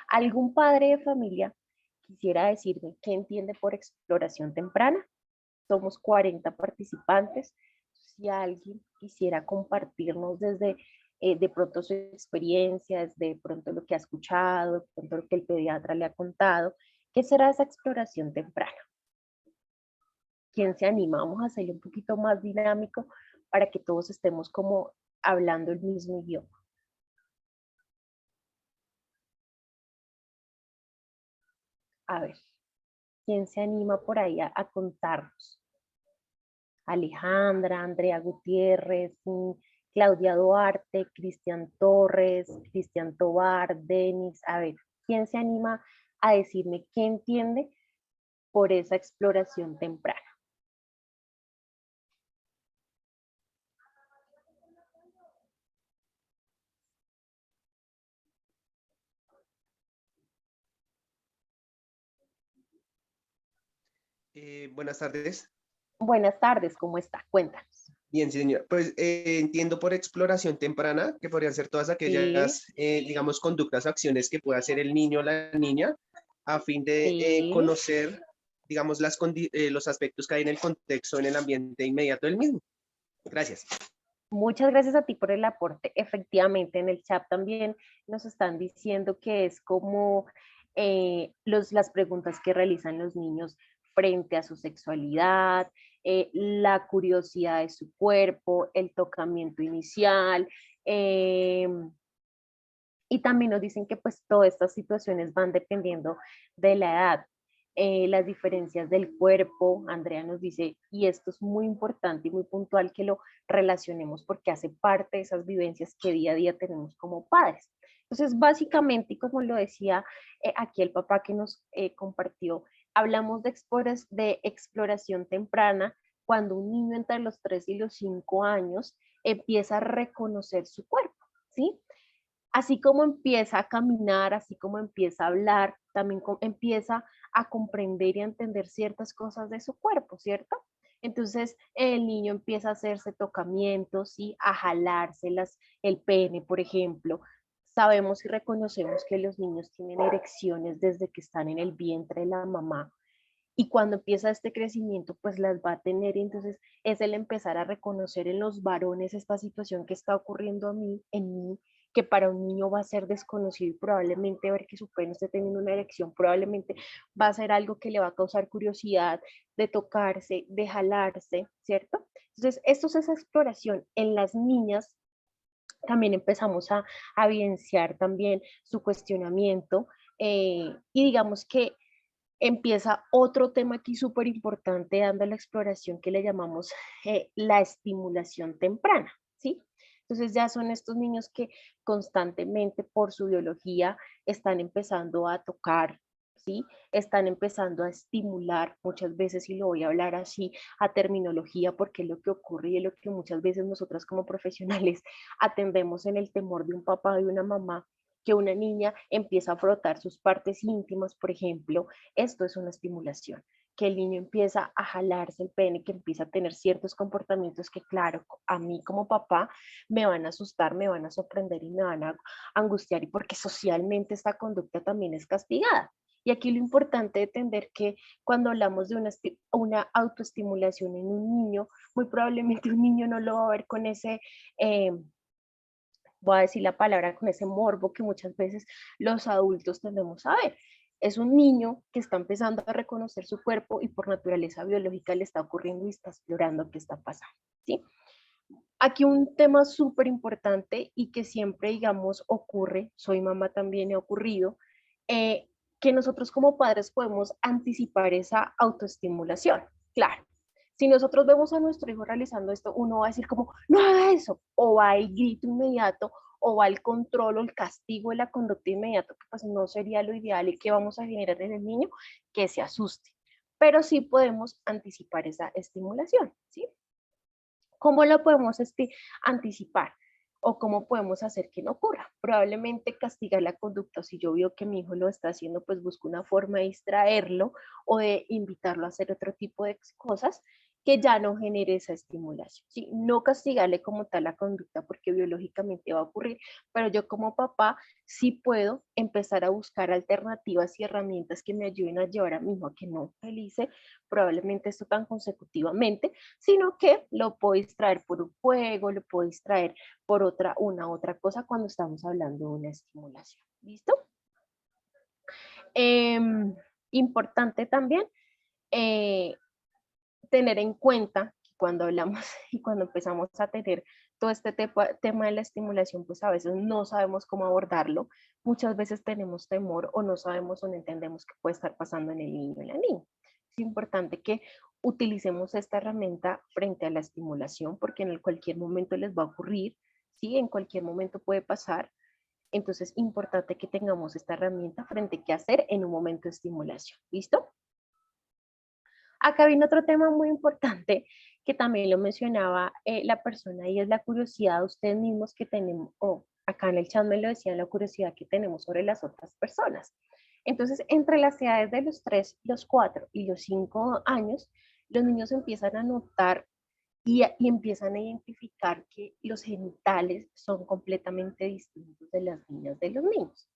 ¿Algún padre de familia quisiera decirme qué entiende por exploración temprana? somos 40 participantes. Si alguien quisiera compartirnos desde de pronto su experiencia, desde de pronto lo que ha escuchado, de pronto lo que el pediatra le ha contado, ¿qué será esa exploración temprana? ¿Quién se anima? Vamos a hacerlo un poquito más dinámico para que todos estemos como hablando el mismo idioma. A ver, ¿quién se anima por ahí a contarnos? Alejandra, Andrea Gutiérrez, Claudia Duarte, Cristian Torres, Cristian Tobar, Denis. A ver, ¿quién se anima a decirme qué entiende por esa exploración temprana? Buenas tardes. Buenas tardes, ¿cómo está? Cuéntanos. Bien, sí, señora. Pues entiendo por exploración temprana que podrían ser todas aquellas, digamos, conductas o acciones que pueda hacer el niño o la niña a fin de conocer, digamos, los aspectos que hay en el contexto, en el ambiente inmediato del mismo. Gracias. Muchas gracias a ti por el aporte. Efectivamente, en el chat también nos están diciendo que es como las preguntas que realizan los niños frente a su sexualidad, la curiosidad de su cuerpo, el tocamiento inicial, y también nos dicen que pues todas estas situaciones van dependiendo de la edad. Las diferencias del cuerpo, Andrea nos dice, y esto es muy importante y muy puntual que lo relacionemos porque hace parte de esas vivencias que día a día tenemos como padres. Entonces, básicamente, y como lo decía aquí el papá que nos compartió, hablamos de exploración temprana cuando un niño entre los 3 y los 5 años empieza a reconocer su cuerpo, ¿sí? Así como empieza a caminar, así como empieza a hablar, también empieza a comprender y a entender ciertas cosas de su cuerpo, ¿cierto? Entonces el niño empieza a hacerse tocamientos y a jalárselas, el pene, por ejemplo. Sabemos y reconocemos que los niños tienen erecciones desde que están en el vientre de la mamá y cuando empieza este crecimiento pues las va a tener y entonces es el empezar a reconocer en los varones esta situación que está ocurriendo en mí, que para un niño va a ser desconocido y probablemente ver que su pene esté teniendo una erección probablemente va a ser algo que le va a causar curiosidad de tocarse, de jalarse, ¿cierto? Entonces esto es esa exploración. En las niñas también empezamos a evidenciar también su cuestionamiento y digamos que empieza otro tema aquí súper importante dando la exploración que le llamamos la estimulación temprana, ¿sí? Entonces ya son estos niños que constantemente por su biología están empezando a tocar, ¿sí? Están empezando a estimular muchas veces, y lo voy a hablar así a terminología porque es lo que ocurre y es lo que muchas veces nosotras como profesionales atendemos en el temor de un papá o de una mamá, que una niña empieza a frotar sus partes íntimas, por ejemplo. Esto es una estimulación, que el niño empieza a jalarse el pene, que empieza a tener ciertos comportamientos que, claro, a mí como papá me van a asustar, me van a sorprender y me van a angustiar, y porque socialmente esta conducta también es castigada. Y aquí lo importante es entender que cuando hablamos de una autoestimulación en un niño, muy probablemente un niño no lo va a ver con ese... voy a decir la palabra, con ese morbo que muchas veces los adultos tendemos a ver. Es un niño que está empezando a reconocer su cuerpo y por naturaleza biológica le está ocurriendo y está explorando qué está pasando, ¿sí? Aquí un tema súper importante y que siempre, digamos, ocurre, soy mamá también, he ocurrido, que nosotros como padres podemos anticipar esa autoestimulación. Claro, si nosotros vemos a nuestro hijo realizando esto, uno va a decir como, no haga eso, o va el grito inmediato, o va el control o el castigo de la conducta inmediato, que pues no sería lo ideal y que vamos a generar en el niño, que se asuste. Pero sí podemos anticipar esa estimulación, ¿sí? ¿Cómo lo podemos anticipar? ¿O cómo podemos hacer que no ocurra? Probablemente castigar la conducta. Si yo veo que mi hijo lo está haciendo, pues busco una forma de distraerlo o de invitarlo a hacer otro tipo de cosas que ya no genere esa estimulación, ¿sí? No castigarle como tal la conducta porque biológicamente va a ocurrir, pero yo como papá sí puedo empezar a buscar alternativas y herramientas que me ayuden a llevar a mi hijo a que no realice probablemente esto tan consecutivamente, sino que lo puedo distraer por un juego, lo puedo distraer por una otra cosa cuando estamos hablando de una estimulación. ¿Listo? Importante también tener en cuenta que cuando hablamos y cuando empezamos a tener todo este tema de la estimulación, pues a veces no sabemos cómo abordarlo, muchas veces tenemos temor o no sabemos o no entendemos qué puede estar pasando en el niño o en la niña. Es importante que utilicemos esta herramienta frente a la estimulación porque en cualquier momento les va a ocurrir, ¿sí? En cualquier momento puede pasar. Entonces, es importante que tengamos esta herramienta frente a qué hacer en un momento de estimulación. ¿Listo? Acá viene otro tema muy importante que también lo mencionaba la persona y es la curiosidad de ustedes mismos que tenemos, o acá en el chat me lo decían, la curiosidad que tenemos sobre las otras personas. Entonces, entre las edades de los 3, los 4 y los 5 años, los niños empiezan a notar y empiezan a identificar que los genitales son completamente distintos de las niñas de los niños.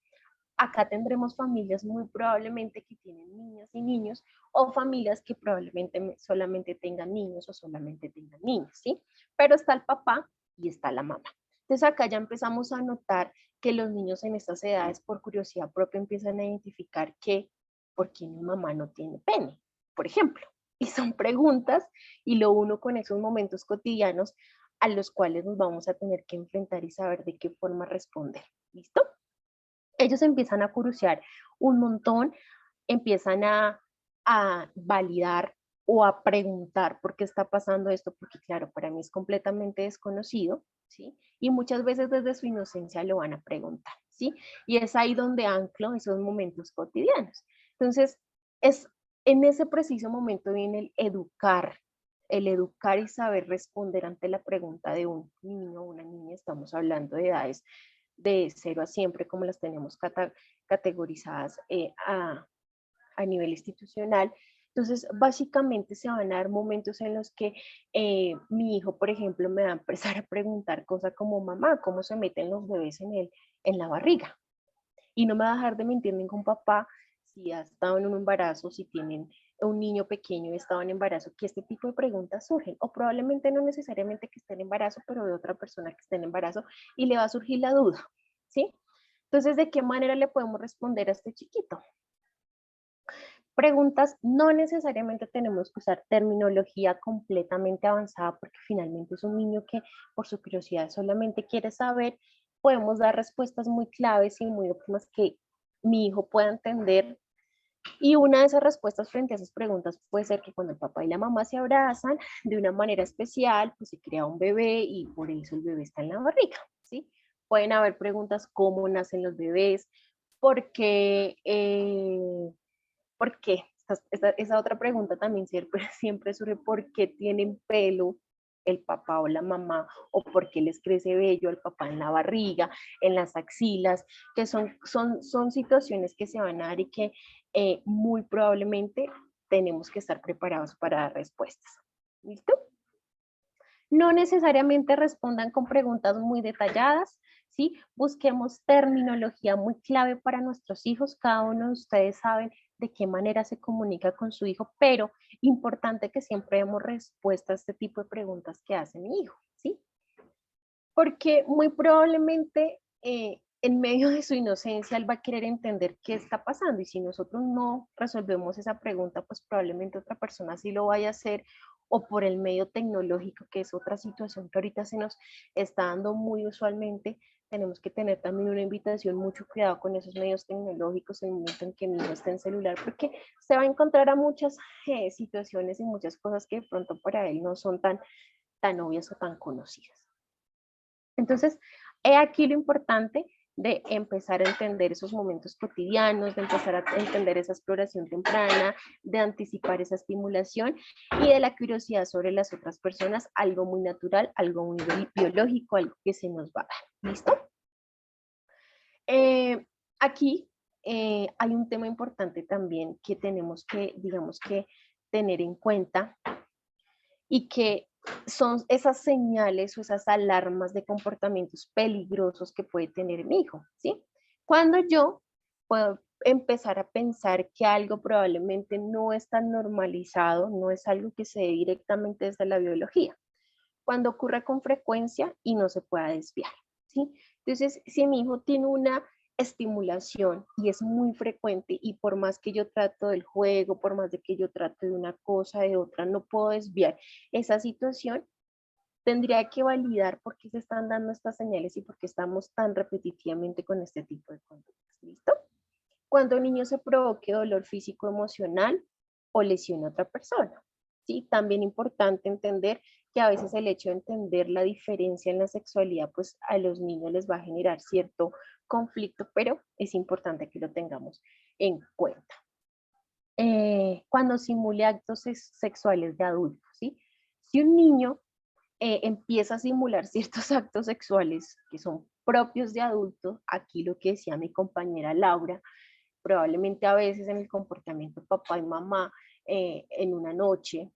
Acá tendremos familias muy probablemente que tienen niñas y niños o familias que probablemente solamente tengan niños o solamente tengan niñas, ¿sí? Pero está el papá y está la mamá. Entonces acá ya empezamos a notar que los niños en estas edades por curiosidad propia empiezan a identificar que, ¿por qué mi mamá no tiene pene? Por ejemplo. Y son preguntas y lo uno con esos momentos cotidianos a los cuales nos vamos a tener que enfrentar y saber de qué forma responder. ¿Listo? Ellos empiezan a curiosear un montón, empiezan a validar o a preguntar por qué está pasando esto, porque claro, para mí es completamente desconocido, ¿sí? Y muchas veces desde su inocencia lo van a preguntar, ¿sí? Y es ahí donde anclo esos momentos cotidianos. Entonces, es en ese preciso momento viene el educar y saber responder ante la pregunta de un niño o una niña, estamos hablando de edades de 0 a siempre, como las tenemos categorizadas a nivel institucional. Entonces, básicamente se van a dar momentos en los que mi hijo, por ejemplo, me va a empezar a preguntar cosas como, mamá, ¿cómo se meten los bebés en la barriga? Y no me va a dejar de mentir ningún papá si ha estado en un embarazo, si tienen un niño pequeño y estado en embarazo, que este tipo de preguntas surgen, o probablemente no necesariamente que esté en embarazo, pero de otra persona que esté en embarazo y le va a surgir la duda, ¿sí? Entonces, ¿de qué manera le podemos responder a este chiquito? Preguntas, no necesariamente tenemos que usar terminología completamente avanzada porque finalmente es un niño que por su curiosidad solamente quiere saber. Podemos dar respuestas muy claves y muy óptimas que mi hijo pueda entender. Y una de esas respuestas frente a esas preguntas puede ser que cuando el papá y la mamá se abrazan de una manera especial, pues se crea un bebé y por eso el bebé está en la barriga, ¿sí? Pueden haber preguntas cómo nacen los bebés, por qué, ¿por qué? Esa otra pregunta también siempre surge, ¿por qué tienen pelo el papá o la mamá? ¿O por qué les crece vello al papá en la barriga, en las axilas? Que son situaciones que se van a dar y que muy probablemente tenemos que estar preparados para dar respuestas. ¿Listo? No necesariamente respondan con preguntas muy detalladas, ¿sí? Busquemos terminología muy clave para nuestros hijos. Cada uno de ustedes saben de qué manera se comunica con su hijo, pero importante que siempre demos respuesta a este tipo de preguntas que hace mi hijo, ¿sí? Porque muy probablemente en medio de su inocencia él va a querer entender qué está pasando y si nosotros no resolvemos esa pregunta, pues probablemente otra persona sí lo vaya a hacer o por el medio tecnológico, que es otra situación que ahorita se nos está dando muy usualmente. Tenemos que tener también una invitación, mucho cuidado con esos medios tecnológicos en el momento en que mi hijo esté en celular, porque se va a encontrar a muchas situaciones y muchas cosas que de pronto para él no son tan obvias o tan conocidas. Entonces, he aquí lo importante de empezar a entender esos momentos cotidianos, de empezar a entender esa exploración temprana, de anticipar esa estimulación y de la curiosidad sobre las otras personas, algo muy natural, algo muy biológico, algo que se nos va a dar. ¿Listo? Aquí hay un tema importante también que tenemos que, digamos que, tener en cuenta y que son esas señales o esas alarmas de comportamientos peligrosos que puede tener mi hijo, ¿sí? Cuando yo puedo empezar a pensar que algo probablemente no es tan normalizado, no es algo que se dé directamente desde la biología, cuando ocurre con frecuencia y no se pueda desviar, ¿sí? Entonces, si mi hijo tiene una estimulación y es muy frecuente y por más que yo trato del juego, por más de que yo trate de una cosa, de otra, no puedo desviar esa situación, tendría que validar por qué se están dando estas señales y por qué estamos tan repetitivamente con este tipo de conductas. ¿Listo? Cuando un niño se provoque dolor físico, emocional o lesione a otra persona. ¿Sí? También importante entender que a veces el hecho de entender la diferencia en la sexualidad, pues a los niños les va a generar cierto conflicto, pero es importante que lo tengamos en cuenta. Cuando simule actos sexuales de adultos, ¿sí? Si un niño empieza a simular ciertos actos sexuales que son propios de adultos, aquí lo que decía mi compañera Laura, probablemente a veces en el comportamiento de papá y mamá en una noche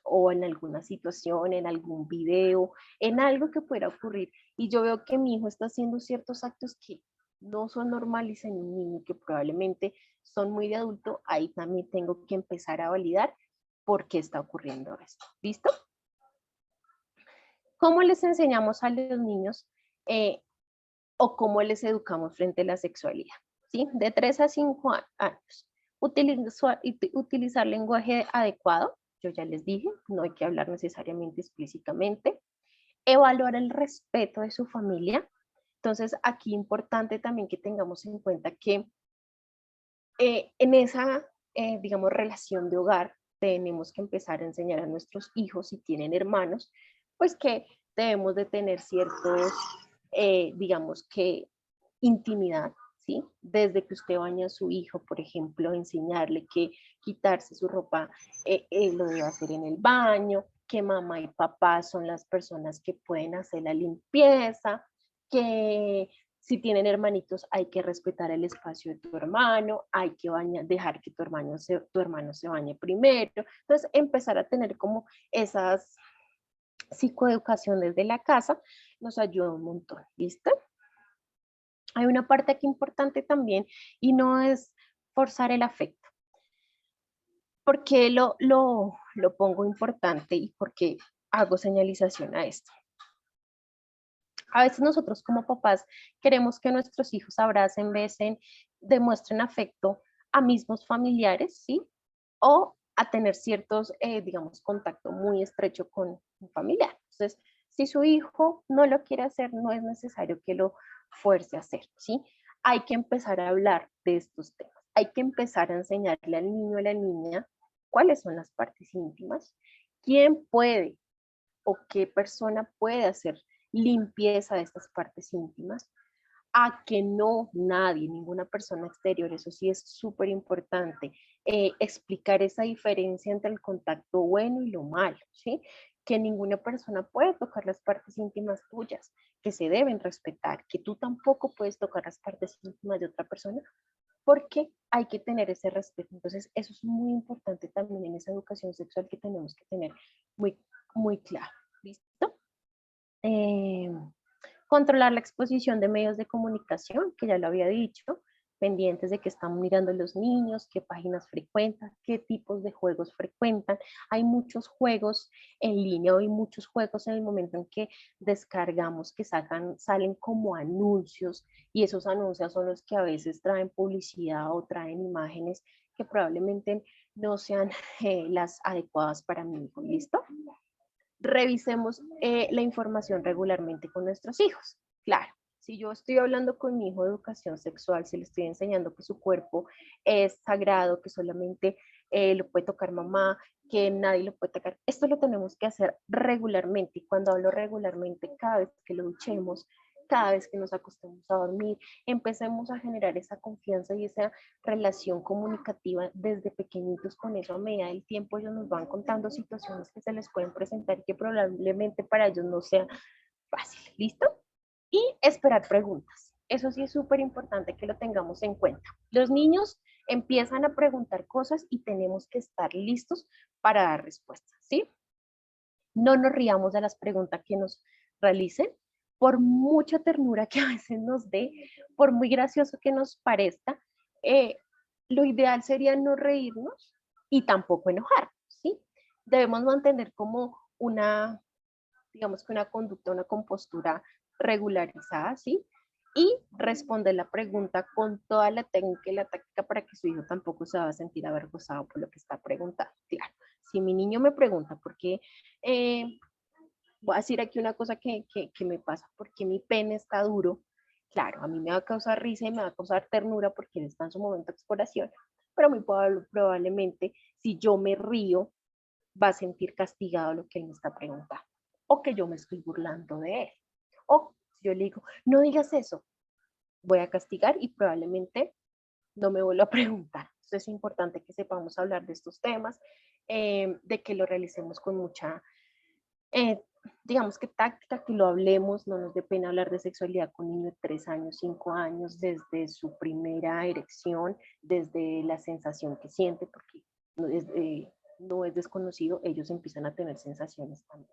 o en alguna situación, en algún video, en algo que pueda ocurrir, y yo veo que mi hijo está haciendo ciertos actos que no son normales en un niño, que probablemente son muy de adulto, ahí también tengo que empezar a validar por qué está ocurriendo esto. ¿Listo? ¿Cómo les enseñamos a los niños o cómo les educamos frente a la sexualidad? ¿Sí? De 3 a 5 años. Utilizar lenguaje adecuado, yo ya les dije, no hay que hablar necesariamente explícitamente. Evaluar el respeto de su familia. Entonces, aquí importante también que tengamos en cuenta que en esa, digamos, relación de hogar, tenemos que empezar a enseñar a nuestros hijos, si tienen hermanos, pues que debemos de tener ciertos, digamos que, intimidad, ¿sí? Desde que usted baña a su hijo, por ejemplo, enseñarle que quitarse su ropa lo debe hacer en el baño, que mamá y papá son las personas que pueden hacer la limpieza, que si tienen hermanitos hay que respetar el espacio de tu hermano, hay que dejar que tu hermano se bañe primero. Entonces empezar a tener como esas psicoeducación desde la casa nos ayuda un montón, ¿listo? Hay una parte aquí importante también y no es forzar el afecto. ¿Por qué lo pongo importante y por qué hago señalización a esto? A veces nosotros como papás queremos que nuestros hijos abracen, besen, demuestren afecto a mismos familiares, ¿sí? O a tener ciertos, digamos, contacto muy estrecho con un familiar. Entonces, si su hijo no lo quiere hacer, no es necesario que lo fuerce a hacer, ¿sí? Hay que empezar a hablar de estos temas. Hay que empezar a enseñarle al niño o a la niña cuáles son las partes íntimas, quién puede o qué persona puede hacer limpieza de estas partes íntimas, a que no nadie, ninguna persona exterior, eso sí es súper importante, explicar esa diferencia entre el contacto bueno y lo malo, ¿sí? Que ninguna persona puede tocar las partes íntimas tuyas, que se deben respetar, que tú tampoco puedes tocar las partes íntimas de otra persona, porque hay que tener ese respeto. Entonces, eso es muy importante también en esa educación sexual que tenemos que tener muy claro. ¿Listo? Controlar la exposición de medios de comunicación, que ya lo había dicho, pendientes de qué están mirando los niños, qué páginas frecuentan, qué tipos de juegos frecuentan. Hay muchos juegos en línea, hay muchos juegos en el momento en que descargamos que salen como anuncios y esos anuncios son los que a veces traen publicidad o traen imágenes que probablemente no sean las adecuadas para mi hijo. ¿Listo? Revisemos la información regularmente con nuestros hijos. Claro, si yo estoy hablando con mi hijo de educación sexual, si le estoy enseñando que su cuerpo es sagrado, que solamente lo puede tocar mamá, que nadie lo puede tocar, esto lo tenemos que hacer regularmente. Y cuando hablo regularmente, cada vez que lo duchemos, cada vez que nos acostemos a dormir, empecemos a generar esa confianza y esa relación comunicativa desde pequeñitos. Con eso, a medida del tiempo, ellos nos van contando situaciones que se les pueden presentar y que probablemente para ellos no sea fácil. ¿Listo? Y esperar preguntas. Eso sí es súper importante que lo tengamos en cuenta. Los niños empiezan a preguntar cosas y tenemos que estar listos para dar respuestas, ¿sí? no nos riamos de las preguntas que nos realicen, por mucha ternura que a veces nos dé, por muy gracioso que nos parezca, lo ideal sería no reírnos y tampoco enojar, ¿sí? Debemos mantener como una, digamos que una conducta, una compostura regularizada, ¿sí? Y responder la pregunta con toda la técnica y la táctica para que su hijo tampoco se va a sentir avergonzado por lo que está preguntando. Claro, si mi niño me pregunta por qué, voy a decir aquí una cosa que me pasa, por qué mi pene está duro, claro, a mí me va a causar risa y me va a causar ternura porque él está en su momento de exploración, pero muy probablemente si yo me río, va a sentir castigado lo que él me está preguntando, o que yo me estoy burlando de él, o si yo le digo, no digas eso, voy a castigar y probablemente no me vuelva a preguntar. Entonces es importante que sepamos hablar de estos temas, de que lo realicemos con mucha, digamos que táctica, que lo hablemos, no nos dé pena hablar de sexualidad con niños de 3 años, 5 años, desde su primera erección, desde la sensación que siente, porque no es desconocido, ellos empiezan a tener sensaciones también.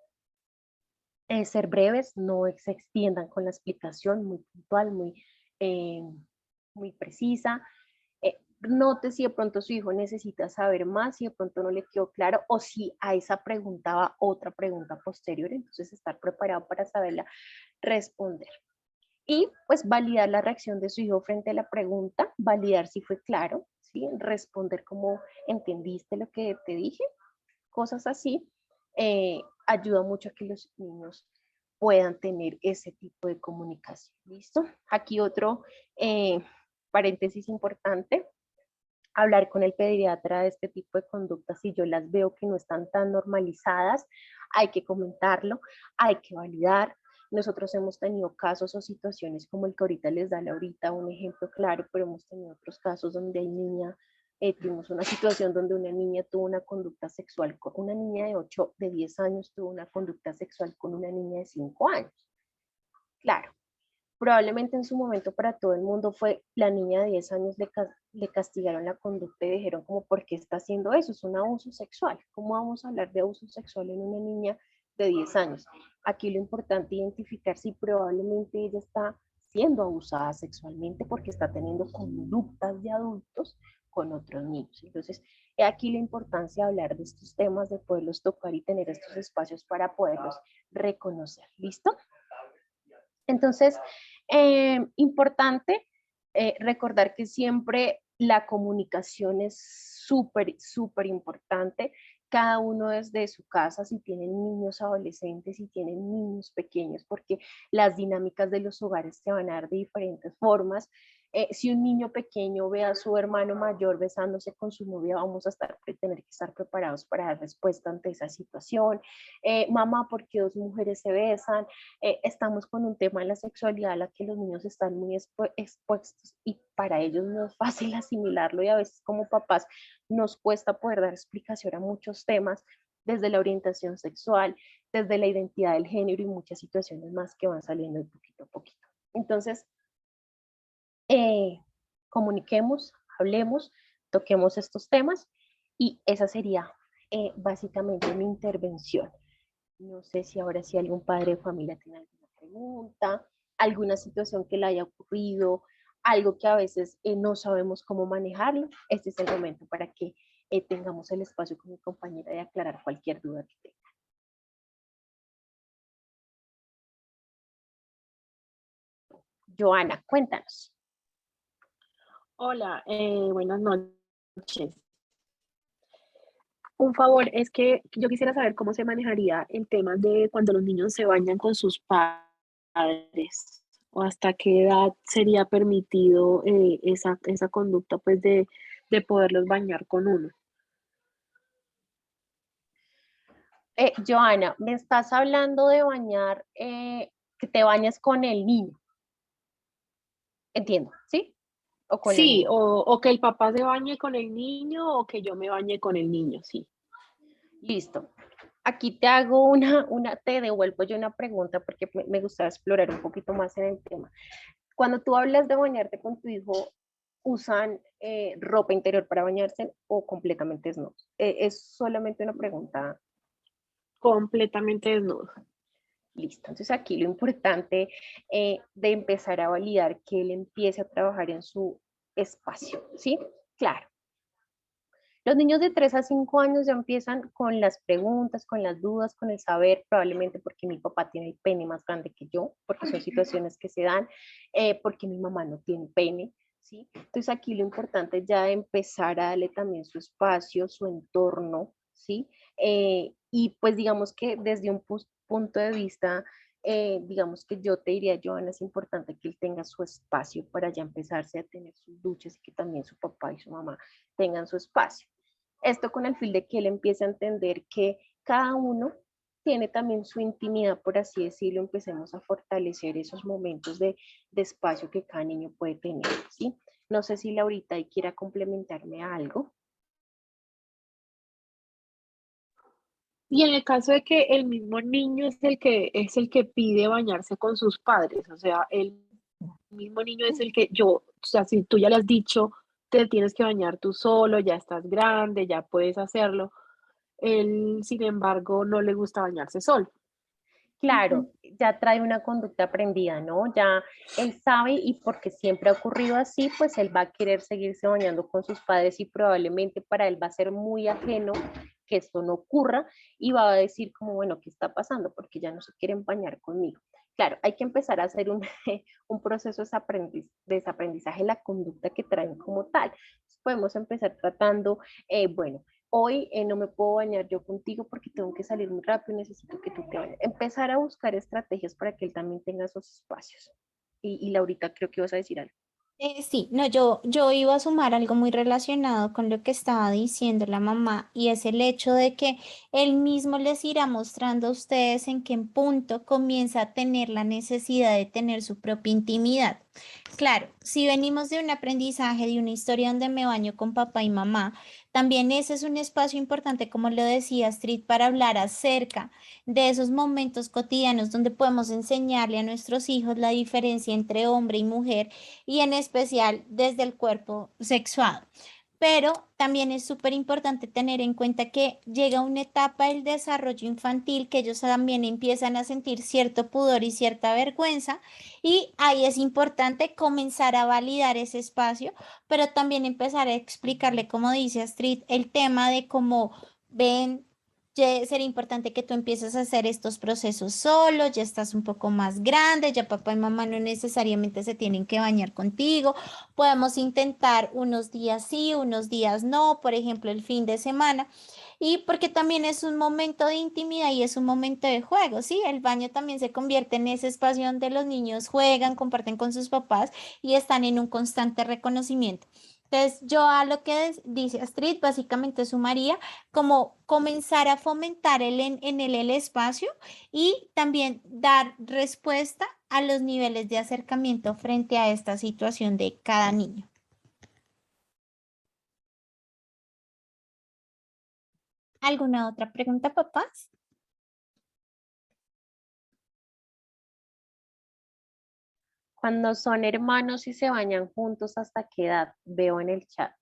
Ser breves, no se extiendan con la explicación, muy puntual, muy precisa. Note si de pronto su hijo necesita saber más, si de pronto no le quedó claro, o si a esa pregunta va otra pregunta posterior, entonces estar preparado para saberla responder. Y pues validar la reacción de su hijo frente a la pregunta, validar si fue claro, ¿sí? Responder como entendiste lo que te dije, cosas así, ayuda mucho a que los niños puedan tener ese tipo de comunicación. ¿Listo? Aquí otro paréntesis importante, hablar con el pediatra de este tipo de conductas, si yo las veo que no están tan normalizadas, hay que comentarlo, hay que validar. Nosotros hemos tenido casos o situaciones como el que ahorita les da Laurita, un ejemplo claro, pero hemos tenido otros casos donde hay tuvimos una situación donde una niña tuvo una conducta sexual, una niña de 10 años tuvo una conducta sexual con una niña de 5 años. Claro, probablemente en su momento para todo el mundo fue, la niña de 10 años le castigaron la conducta y dijeron como, ¿por qué está haciendo eso? Es un abuso sexual. ¿Cómo vamos a hablar de abuso sexual en una niña de 10 años? Aquí lo importante es identificar si probablemente ella está siendo abusada sexualmente porque está teniendo conductas de adultos con otros niños. Entonces, aquí la importancia de hablar de estos temas, de poderlos tocar y tener estos espacios para poderlos reconocer. ¿Listo? Entonces, importante recordar que siempre la comunicación es súper importante. Cada uno desde su casa, si tienen niños adolescentes, si tienen niños pequeños, porque las dinámicas de los hogares se van a dar de diferentes formas. Si un niño pequeño ve a su hermano mayor besándose con su novia, vamos a tener que estar preparados para dar respuesta ante esa situación. Mamá, ¿por qué dos mujeres se besan? Estamos con un tema de la sexualidad a la que los niños están muy expuestos y para ellos no es fácil asimilarlo y a veces como papás nos cuesta poder dar explicación a muchos temas, desde la orientación sexual, desde la identidad del género y muchas situaciones más que van saliendo de poquito a poquito. Entonces, comuniquemos, hablemos, toquemos estos temas y esa sería básicamente mi intervención. No sé si ahora sí algún padre de familia tiene alguna pregunta, alguna situación que le haya ocurrido, algo que a veces no sabemos cómo manejarlo. Este es el momento para que tengamos el espacio con mi compañera de aclarar cualquier duda que tenga. Joana, cuéntanos. Hola, buenas noches. Un favor, es que yo quisiera saber cómo se manejaría el tema de cuando los niños se bañan con sus padres o hasta qué edad sería permitido esa conducta pues de poderlos bañar con uno. Joana, me estás hablando de bañar, que te bañes con el niño. Entiendo, ¿sí? O con la Sí, niña. o que el papá se bañe con el niño o que yo me bañe con el niño, sí. Listo. Aquí te hago te devuelvo yo una pregunta porque me gustaría explorar un poquito más en el tema. Cuando tú hablas de bañarte con tu hijo, ¿usan ropa interior para bañarse o completamente desnudos? Es solamente una pregunta. Completamente desnudo. Listo, entonces aquí lo importante de empezar a validar que él empiece a trabajar en su espacio, ¿sí? Claro. Los niños de 3 a 5 años ya empiezan con las preguntas, con las dudas, con el saber, probablemente porque mi papá tiene el pene más grande que yo, porque son situaciones que se dan, porque mi mamá no tiene pene, ¿sí? Entonces aquí lo importante es ya empezar a darle también su espacio, su entorno, ¿sí? Y pues digamos que desde un punto de vista, digamos que yo te diría, Joana, es importante que él tenga su espacio para ya empezarse a tener sus duchas y que también su papá y su mamá tengan su espacio. Esto con el fin de que él empiece a entender que cada uno tiene también su intimidad, por así decirlo, empecemos a fortalecer esos momentos de espacio que cada niño puede tener, ¿sí? No sé si Laurita ahí quiera complementarme algo. Y en el caso de que el mismo niño es el que pide bañarse con sus padres, o sea, el mismo niño es el que o sea, si tú ya le has dicho, te tienes que bañar tú solo, ya estás grande, ya puedes hacerlo, él, sin embargo, no le gusta bañarse solo. Claro, ya trae una conducta aprendida, ¿no? Ya él sabe y porque siempre ha ocurrido así, pues él va a querer seguirse bañando con sus padres y probablemente para él va a ser muy ajeno que esto no ocurra y va a decir como, bueno, ¿qué está pasando? Porque ya no se quieren bañar conmigo. Claro, hay que empezar a hacer un, un proceso de desaprendizaje de la conducta que traen como tal. Entonces, podemos empezar tratando, bueno, hoy no me puedo bañar yo contigo porque tengo que salir muy rápido, necesito que tú te bañes. Empezar a buscar estrategias para que él también tenga esos espacios. Y Laurita, creo que ibas a decir algo. Sí, no, yo iba a sumar algo muy relacionado con lo que estaba diciendo la mamá y es el hecho de que él mismo les irá mostrando a ustedes en qué punto comienza a tener la necesidad de tener su propia intimidad. Claro, si venimos de un aprendizaje, de una historia donde me baño con papá y mamá, también ese es un espacio importante, como lo decía Astrid, para hablar acerca de esos momentos cotidianos donde podemos enseñarle a nuestros hijos la diferencia entre hombre y mujer y en especial desde el cuerpo sexuado. Pero también es súper importante tener en cuenta que llega una etapa del desarrollo infantil que ellos también empiezan a sentir cierto pudor y cierta vergüenza y ahí es importante comenzar a validar ese espacio, pero también empezar a explicarle, como dice Astrid, el tema de cómo ven. Sería importante que tú empieces a hacer estos procesos solo, ya estás un poco más grande, ya papá y mamá no necesariamente se tienen que bañar contigo. Podemos intentar unos días sí, unos días no, por ejemplo, el fin de semana. Y porque también es un momento de intimidad y es un momento de juego, ¿sí? El baño también se convierte en ese espacio donde los niños juegan, comparten con sus papás y están en un constante reconocimiento. Entonces, yo a lo que dice Astrid, básicamente sumaría como comenzar a fomentar en él el espacio y también dar respuesta a los niveles de acercamiento frente a esta situación de cada niño. ¿Alguna otra pregunta, papás? Cuando son hermanos y se bañan juntos, ¿hasta qué edad? Veo en el chat.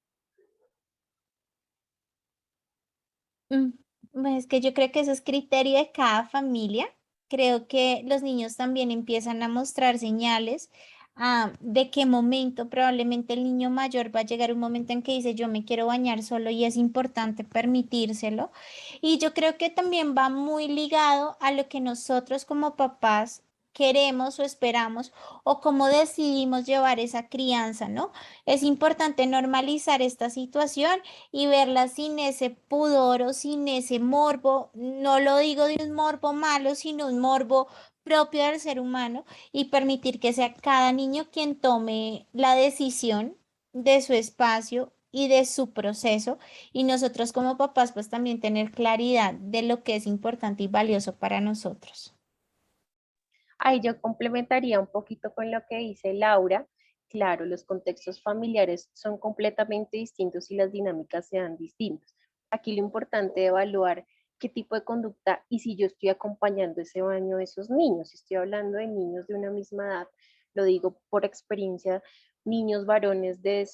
Mm, pues es que yo creo que eso es criterio de cada familia. Creo que los niños también empiezan a mostrar señales de qué momento probablemente el niño mayor va a llegar un momento en que dice yo me quiero bañar solo y es importante permitírselo. Y yo creo que también va muy ligado a lo que nosotros como papás queremos o esperamos o cómo decidimos llevar esa crianza, ¿no? Es importante normalizar esta situación y verla sin ese pudor o sin ese morbo. No lo digo de un morbo malo, sino un morbo propio del ser humano y permitir que sea cada niño quien tome la decisión de su espacio y de su proceso y nosotros como papás pues también tener claridad de lo que es importante y valioso para nosotros. Ahí yo complementaría un poquito con lo que dice Laura. Claro, los contextos familiares son completamente distintos y las dinámicas sean distintas. Aquí lo importante es evaluar qué tipo de conducta y si yo estoy acompañando ese baño de esos niños. Si estoy hablando de niños de una misma edad, lo digo por experiencia, niños varones de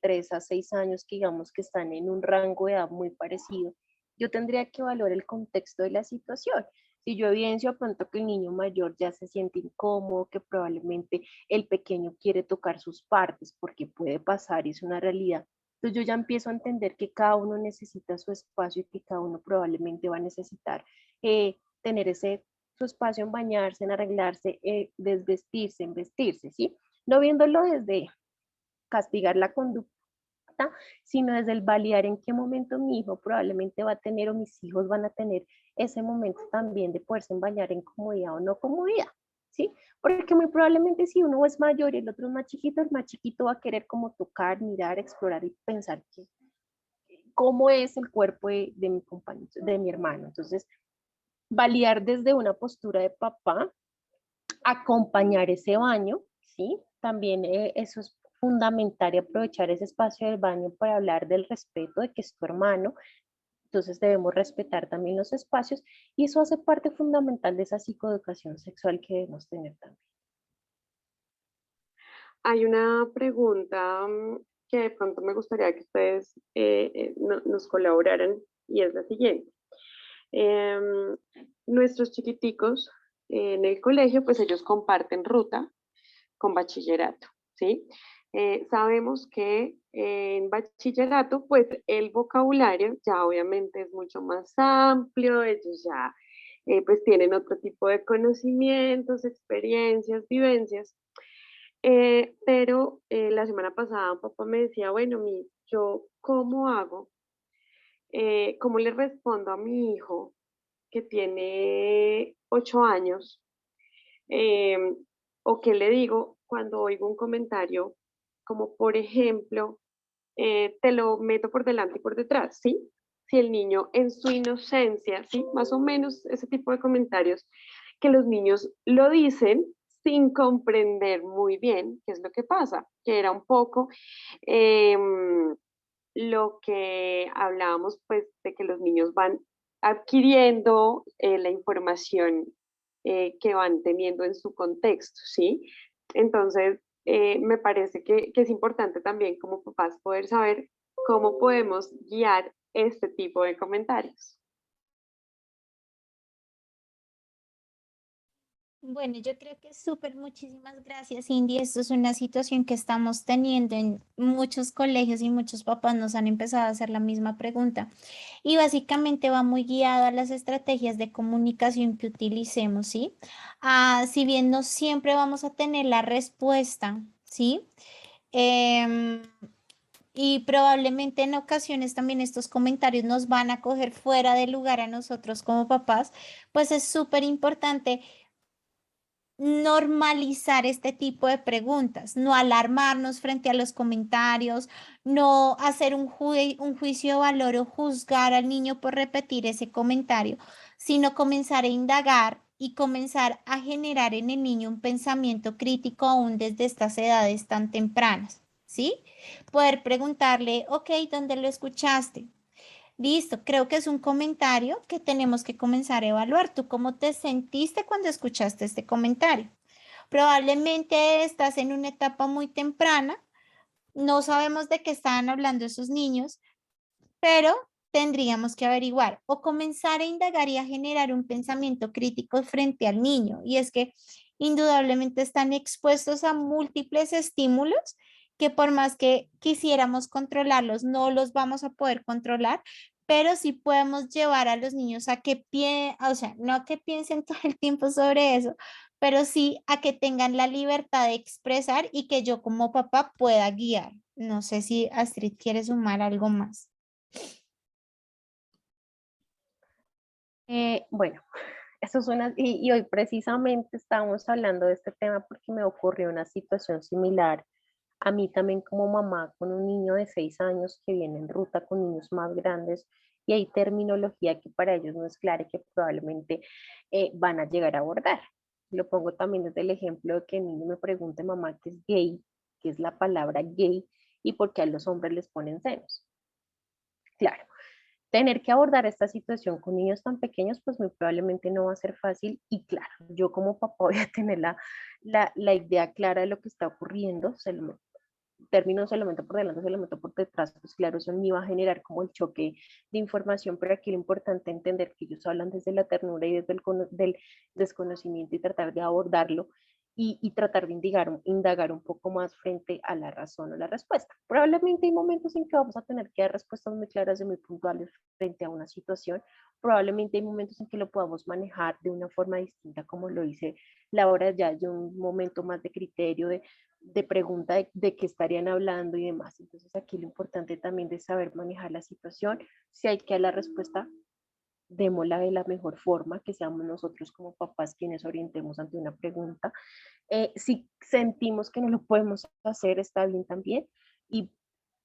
3 a 6 años que digamos que están en un rango de edad muy parecido yo tendría que evaluar el contexto de la situación. Si yo evidencio de pronto que el niño mayor ya se siente incómodo, que probablemente el pequeño quiere tocar sus partes, porque puede pasar y es una realidad, entonces yo ya empiezo a entender que cada uno necesita su espacio y que cada uno probablemente va a necesitar tener su espacio en bañarse, en arreglarse, desvestirse, en vestirse, ¿sí? No viéndolo desde castigar la conducta, sino desde el validar en qué momento mi hijo probablemente va a tener o mis hijos van a tener ese momento también de poderse bañar en comodidad o no comodidad, ¿sí? Porque muy probablemente si uno es mayor y el otro es más chiquito, el más chiquito va a querer como tocar, mirar, explorar y pensar cómo es el cuerpo de mi compañero, de mi hermano. Entonces, validar desde una postura de papá, acompañar ese baño, ¿sí? También eso es fundamental y aprovechar ese espacio del baño para hablar del respeto de que es tu hermano, entonces debemos respetar también los espacios y eso hace parte fundamental de esa psicoeducación sexual que debemos tener también. Hay una pregunta que de pronto me gustaría que ustedes nos colaboraran y es la siguiente. Nuestros chiquiticos en el colegio, pues ellos comparten ruta con bachillerato, ¿sí? Sabemos que en bachillerato, pues el vocabulario ya obviamente es mucho más amplio, ellos ya pues tienen otro tipo de conocimientos, experiencias, vivencias, pero la semana pasada un papá me decía, bueno, yo cómo hago, cómo le respondo a mi hijo que tiene 8 años, Em, o qué le digo cuando oigo un comentario, como por ejemplo, te lo meto por delante y por detrás, ¿sí? Si el niño en su inocencia, ¿sí? Más o menos ese tipo de comentarios que los niños lo dicen sin comprender muy bien qué es lo que pasa, que era un poco lo que hablábamos, pues, de que los niños van adquiriendo la información que van teniendo en su contexto, ¿sí? Entonces, me parece que es importante también como papás poder saber cómo podemos guiar este tipo de comentarios. Bueno, yo creo que es súper, muchísimas gracias, Cindy. Esto es una situación que estamos teniendo en muchos colegios y muchos papás nos han empezado a hacer la misma pregunta. Y básicamente va muy guiado a las estrategias de comunicación que utilicemos, ¿sí? Si bien no siempre vamos a tener la respuesta, ¿sí? Em, y probablemente en ocasiones también estos comentarios nos van a coger fuera de lugar a nosotros como papás, pues es súper importante normalizar este tipo de preguntas, no alarmarnos frente a los comentarios, no hacer un juicio de valor o juzgar al niño por repetir ese comentario, sino comenzar a indagar y comenzar a generar en el niño un pensamiento crítico aún desde estas edades tan tempranas, ¿sí? Poder preguntarle, ok, ¿dónde lo escuchaste? Listo, creo que es un comentario que tenemos que comenzar a evaluar. ¿Tú cómo te sentiste cuando escuchaste este comentario? Probablemente estás en una etapa muy temprana, no sabemos de qué estaban hablando esos niños, pero tendríamos que averiguar o comenzar a indagar y a generar un pensamiento crítico frente al niño. Y es que indudablemente están expuestos a múltiples estímulos que por más que quisiéramos controlarlos, no los vamos a poder controlar, pero sí podemos llevar a los niños a que piensen, o sea, no a que piensen todo el tiempo sobre eso, pero sí a que tengan la libertad de expresar y que yo como papá pueda guiar. No sé si Astrid quiere sumar algo más. Bueno, eso es y hoy precisamente estábamos hablando de este tema porque me ocurrió una situación similar a mí también como mamá con un niño de 6 años que viene en ruta con niños más grandes y hay terminología que para ellos no es clara y que probablemente van a llegar a abordar. Lo pongo también desde el ejemplo de que el niño me pregunte, mamá, ¿qué es gay? ¿Qué es la palabra gay? ¿Y por qué a los hombres les ponen senos? Claro, tener que abordar esta situación con niños tan pequeños, pues muy probablemente no va a ser fácil y claro, yo como papá voy a tener la idea clara de lo que está ocurriendo, término se lo meto por delante, se lo meto por detrás, pues claro, eso me va a generar como el choque de información, pero aquí lo importante es entender que ellos hablan desde la ternura y desde del desconocimiento y tratar de abordarlo y tratar de indagar un poco más frente a la razón o la respuesta. Probablemente hay momentos en que vamos a tener que dar respuestas muy claras y muy puntuales frente a una situación. Probablemente hay momentos en que lo podamos manejar de una forma distinta, como lo dice Laura, ya hay un momento más de criterio, de pregunta de qué estarían hablando y demás. Entonces aquí lo importante también es saber manejar la situación. Si hay que dar la respuesta, démosla de la mejor forma, que seamos nosotros como papás quienes orientemos ante una pregunta. Si sentimos que no lo podemos hacer, está bien también. Y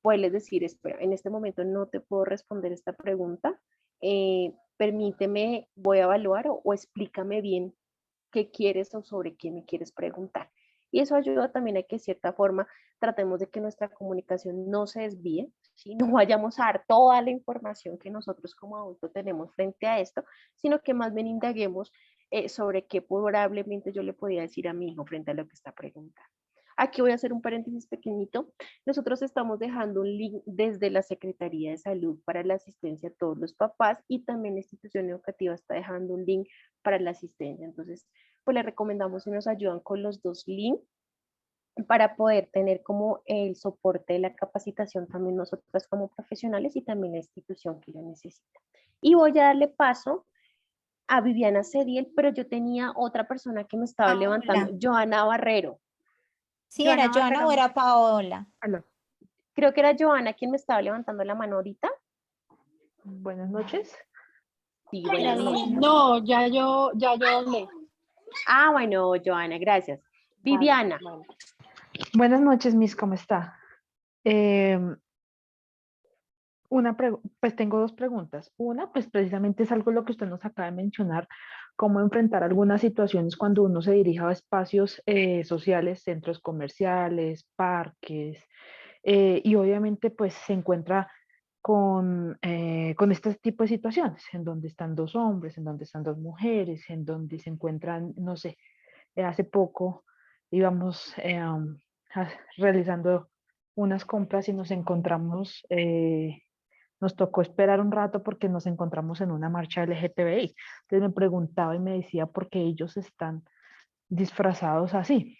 puedes decir, espera, en este momento no te puedo responder esta pregunta, permíteme, voy a evaluar o explícame bien qué quieres o sobre qué me quieres preguntar. Y eso ayuda también a que de cierta forma tratemos de que nuestra comunicación no se desvíe, ¿sí? No vayamos a dar toda la información que nosotros como adultos tenemos frente a esto, sino que más bien indaguemos sobre qué probablemente yo le podía decir a mi hijo frente a lo que está preguntando. Aquí voy a hacer un paréntesis pequeñito. Nosotros estamos dejando un link desde la Secretaría de Salud para la asistencia a todos los papás y también la institución educativa está dejando un link para la asistencia. Entonces, pues les recomendamos si nos ayudan con los dos links para poder tener como el soporte de la capacitación también nosotras como profesionales y también la institución que lo necesita. Y voy a darle paso a Viviana Cediel, pero yo tenía otra persona que me estaba levantando, Joana Barrero. Sí, ¿era Joana o era Paola? Creo que era Joana quien me estaba levantando la mano ahorita. Buenas noches. Sí, buenas noches. No, ya yo hablé. Ah, bueno, Joana, gracias. Viviana. Vale. Buenas noches, Miss, ¿cómo está? Pues tengo dos preguntas. Una, pues precisamente es algo lo que usted nos acaba de mencionar, cómo enfrentar algunas situaciones cuando uno se dirige a espacios sociales, centros comerciales, parques, y obviamente pues se encuentra con este tipo de situaciones, en donde están dos hombres, en donde están dos mujeres, en donde se encuentran, no sé, hace poco íbamos realizando unas compras y nos encontramos, nos tocó esperar un rato porque nos encontramos en una marcha LGTBI. Entonces me preguntaba y me decía por qué ellos están disfrazados así.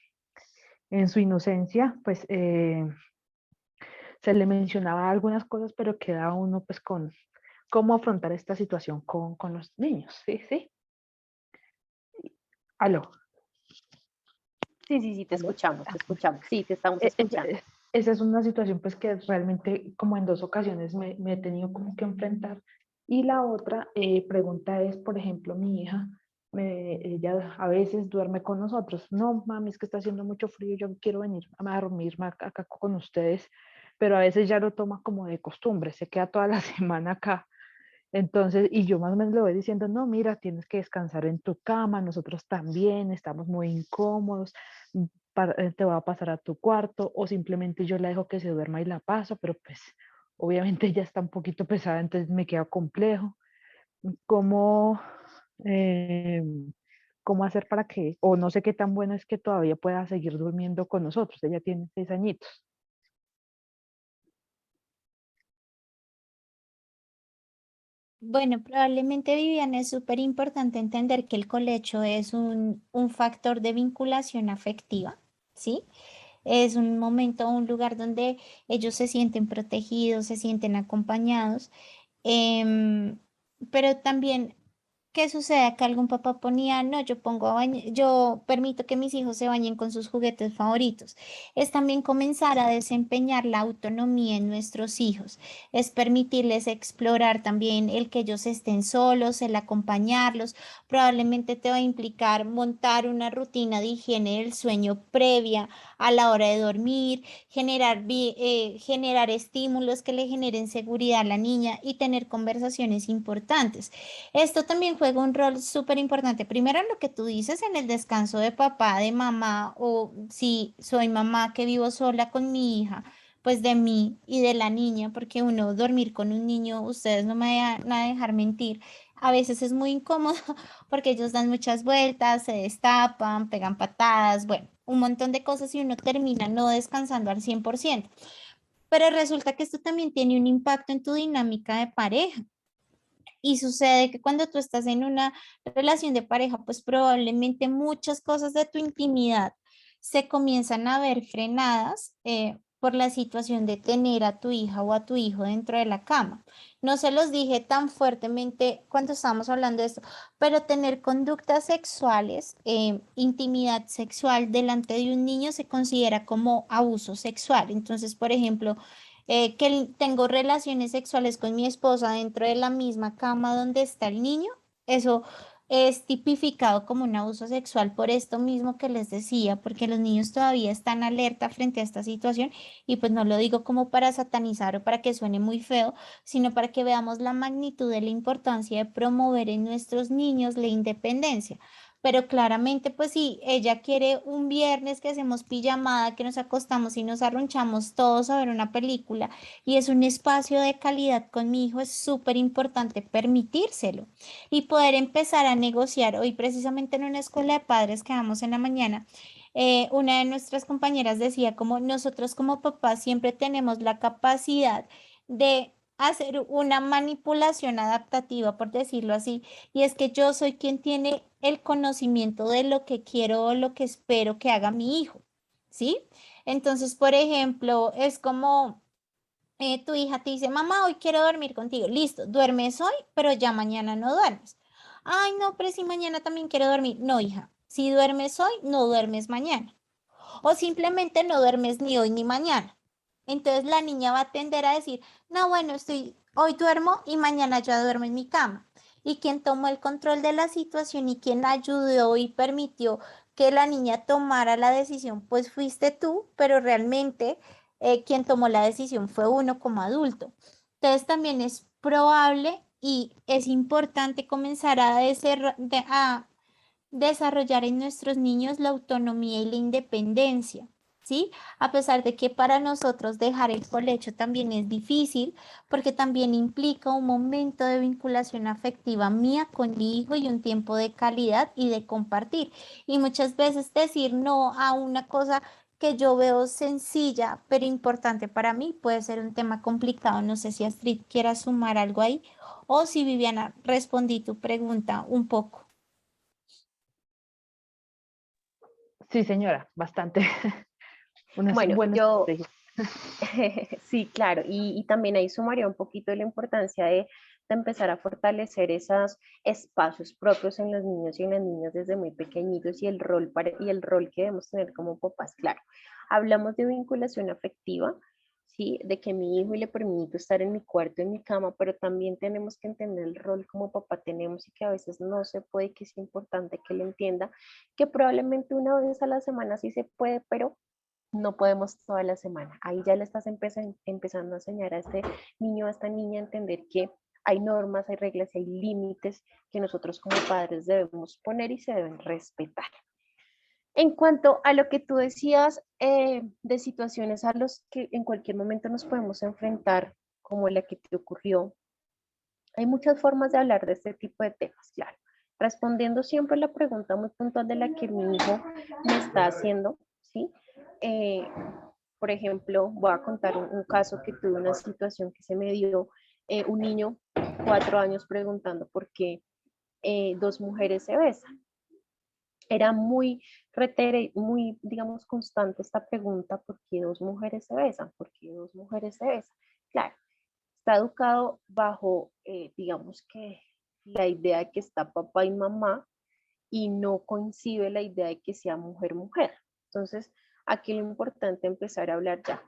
En su inocencia, pues se le mencionaba algunas cosas, pero queda uno pues con cómo afrontar esta situación con los niños. ¿Sí? ¿Sí? ¿Aló? Sí, te escuchamos, te escuchamos. Sí, te estamos escuchando. Esa es una situación pues que realmente como en dos ocasiones me he tenido como que enfrentar. Y la otra pregunta es, por ejemplo, mi hija, ella a veces duerme con nosotros. No, mami, es que está haciendo mucho frío, yo quiero venir a dormirme acá con ustedes, pero a veces ya lo toma como de costumbre, se queda toda la semana acá. Entonces, y yo más o menos le voy diciendo, no, mira, tienes que descansar en tu cama, nosotros también estamos muy incómodos, te voy a pasar a tu cuarto, o simplemente yo la dejo que se duerma y la paso, pero pues obviamente ella está un poquito pesada, entonces me queda complejo. ¿Cómo, eh, cómo hacer para que, o no sé qué tan bueno es que todavía pueda seguir durmiendo con nosotros? Ella tiene 6 añitos. Bueno, probablemente, Viviana, es súper importante entender que el colecho es un factor de vinculación afectiva, ¿sí? Es un momento, un lugar donde ellos se sienten protegidos, se sienten acompañados, pero también, ¿qué sucede? Acá algún papá ponía, no, yo permito que mis hijos se bañen con sus juguetes favoritos. Es también comenzar a desempeñar la autonomía en nuestros hijos. Es permitirles explorar también el que ellos estén solos, el acompañarlos. Probablemente te va a implicar montar una rutina de higiene del sueño previa a la hora de dormir, generar estímulos que le generen seguridad a la niña y tener conversaciones importantes. Esto también juega un rol súper importante. Primero, en lo que tú dices, en el descanso de papá, de mamá, o si soy mamá que vivo sola con mi hija, pues de mí y de la niña, porque uno dormir con un niño, ustedes no me van a dejar mentir, a veces es muy incómodo porque ellos dan muchas vueltas, se destapan, pegan patadas, bueno, un montón de cosas y uno termina no descansando al 100%. Pero resulta que esto también tiene un impacto en tu dinámica de pareja. Y sucede que cuando tú estás en una relación de pareja, pues probablemente muchas cosas de tu intimidad se comienzan a ver frenadas por la situación de tener a tu hija o a tu hijo dentro de la cama. No se los dije tan fuertemente cuando estábamos hablando de esto, pero tener conductas sexuales, intimidad sexual delante de un niño se considera como abuso sexual. Entonces, por ejemplo, tengo relaciones sexuales con mi esposa dentro de la misma cama donde está el niño, eso es tipificado como un abuso sexual por esto mismo que les decía, porque los niños todavía están alerta frente a esta situación y pues no lo digo como para satanizar o para que suene muy feo, sino para que veamos la magnitud de la importancia de promover en nuestros niños la independencia. Pero claramente, pues si ella quiere un viernes que hacemos pijamada, que nos acostamos y nos arrunchamos todos a ver una película y es un espacio de calidad con mi hijo, es súper importante permitírselo y poder empezar a negociar. Hoy precisamente en una escuela de padres que vamos en la mañana, una de nuestras compañeras decía como nosotros como papás siempre tenemos la capacidad de hacer una manipulación adaptativa, por decirlo así, y es que yo soy quien tiene el conocimiento de lo que quiero o lo que espero que haga mi hijo, ¿sí? Entonces, por ejemplo, es como tu hija te dice, mamá, hoy quiero dormir contigo. Listo, duermes hoy, pero ya mañana no duermes. Ay, no, pero si mañana también quiero dormir. No, hija, si duermes hoy, no duermes mañana. O simplemente no duermes ni hoy ni mañana. Entonces la niña va a tender a decir, no, bueno, hoy duermo y mañana ya duermo en mi cama. Y quien tomó el control de la situación y quien ayudó y permitió que la niña tomara la decisión, pues fuiste tú, pero realmente quien tomó la decisión fue uno como adulto. Entonces también es probable y es importante comenzar a desarrollar en nuestros niños la autonomía y la independencia, ¿sí? A pesar de que para nosotros dejar el colegio también es difícil, porque también implica un momento de vinculación afectiva mía con mi hijo y un tiempo de calidad y de compartir. Y muchas veces decir no a una cosa que yo veo sencilla, pero importante para mí, puede ser un tema complicado. No sé si Astrid quiera sumar algo ahí o si Viviana respondí tu pregunta un poco. Sí, señora, bastante. Unas Bueno, buenas yo, estrategias. sí, claro, y también ahí sumaría un poquito de la importancia de empezar a fortalecer esos espacios propios en los niños y en las niñas desde muy pequeñitos y y el rol que debemos tener como papás, claro. Hablamos de vinculación afectiva, ¿sí? De que mi hijo y le permito estar en mi cuarto, en mi cama, pero también tenemos que entender el rol como papá tenemos y que a veces no se puede, que es importante que lo entienda, que probablemente una vez a la semana sí se puede, pero no podemos toda la semana. Ahí ya le estás empezando a enseñar a este niño, a esta niña a entender que hay normas, hay reglas, hay límites que nosotros como padres debemos poner y se deben respetar. En cuanto a lo que tú decías de situaciones a los que en cualquier momento nos podemos enfrentar, como la que te ocurrió, hay muchas formas de hablar de este tipo de temas, claro. Respondiendo siempre la pregunta muy puntual de la que mi hijo me está haciendo, ¿sí? Eh, por ejemplo, voy a contar un caso que tuve, una situación que se me dio, un niño, 4 años, preguntando por qué dos mujeres se besan. Era muy, digamos, constante esta pregunta, ¿por qué dos mujeres se besan? ¿Por qué dos mujeres se besan? Claro, está educado bajo, digamos que la idea de que está papá y mamá y no coincide la idea de que sea mujer-mujer. Entonces, aquí lo importante es empezar a hablar ya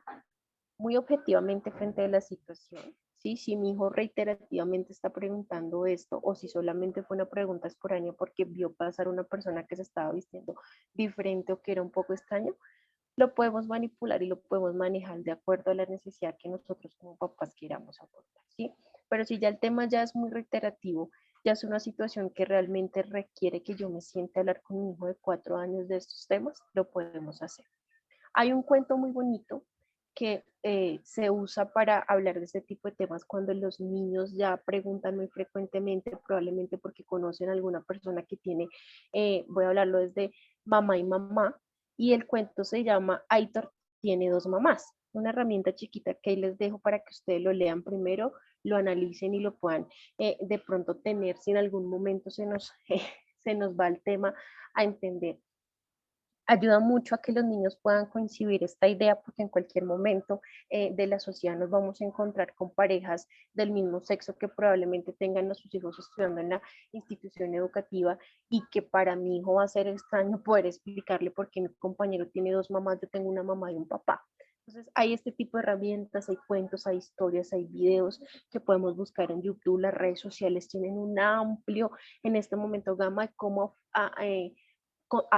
muy objetivamente frente a la situación, ¿sí? Si mi hijo reiterativamente está preguntando esto o si solamente fue una pregunta esporánea porque vio pasar una persona que se estaba vistiendo diferente o que era un poco extraño, lo podemos manipular y lo podemos manejar de acuerdo a la necesidad que nosotros como papás queramos aportar, ¿sí? Pero si ya el tema ya es muy reiterativo, ya es una situación que realmente requiere que yo me siente a hablar con mi hijo de 4 años de estos temas, lo podemos hacer. Hay un cuento muy bonito que se usa para hablar de este tipo de temas cuando los niños ya preguntan muy frecuentemente, probablemente porque conocen a alguna persona que tiene, voy a hablarlo desde mamá y mamá, y el cuento se llama Aitor tiene dos mamás. Una herramienta chiquita que ahí les dejo para que ustedes lo lean primero, lo analicen y lo puedan de pronto tener si en algún momento se nos va el tema a entender. Ayuda mucho a que los niños puedan coincidir esta idea porque en cualquier momento de la sociedad nos vamos a encontrar con parejas del mismo sexo que probablemente tengan a sus hijos estudiando en la institución educativa y que para mi hijo va a ser extraño poder explicarle por qué mi compañero tiene dos mamás, yo tengo una mamá y un papá. Entonces hay este tipo de herramientas, hay cuentos, hay historias, hay videos que podemos buscar en YouTube. Las redes sociales tienen un amplio, en este momento, gama de cómo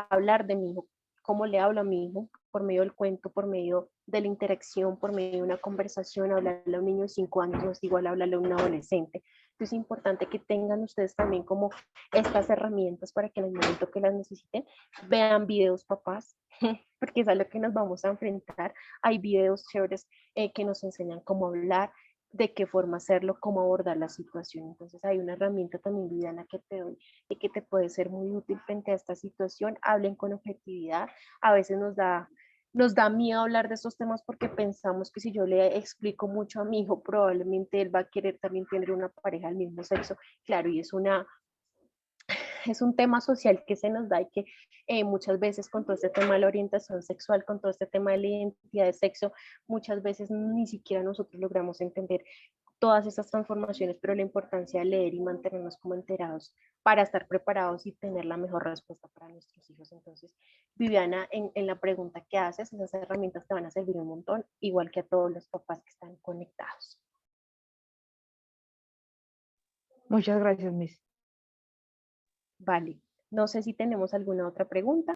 hablar de mi hijo, cómo le hablo a mi hijo por medio del cuento, por medio de la interacción, por medio de una conversación. Hablarle a un niño de 5 años no es igual a hablarle a un adolescente. Entonces es importante que tengan ustedes también como estas herramientas para que en el momento que las necesiten vean videos papás, porque es a lo que nos vamos a enfrentar. Hay videos chéveres que nos enseñan cómo hablar, de qué forma hacerlo, cómo abordar la situación. Entonces hay una herramienta también, Viviana, que te doy y que te puede ser muy útil frente a esta situación. Hablen con objetividad. A veces nos da miedo hablar de estos temas porque pensamos que si yo le explico mucho a mi hijo, probablemente él va a querer también tener una pareja del mismo sexo. Claro, y es un tema social que se nos da y que muchas veces con todo este tema de la orientación sexual, con todo este tema de la identidad de sexo, muchas veces ni siquiera nosotros logramos entender todas estas transformaciones, pero la importancia de leer y mantenernos como enterados para estar preparados y tener la mejor respuesta para nuestros hijos. Entonces, Viviana, en la pregunta que haces, esas herramientas te van a servir un montón, igual que a todos los papás que están conectados. Muchas gracias, Miss. Vale, no sé si tenemos alguna otra pregunta.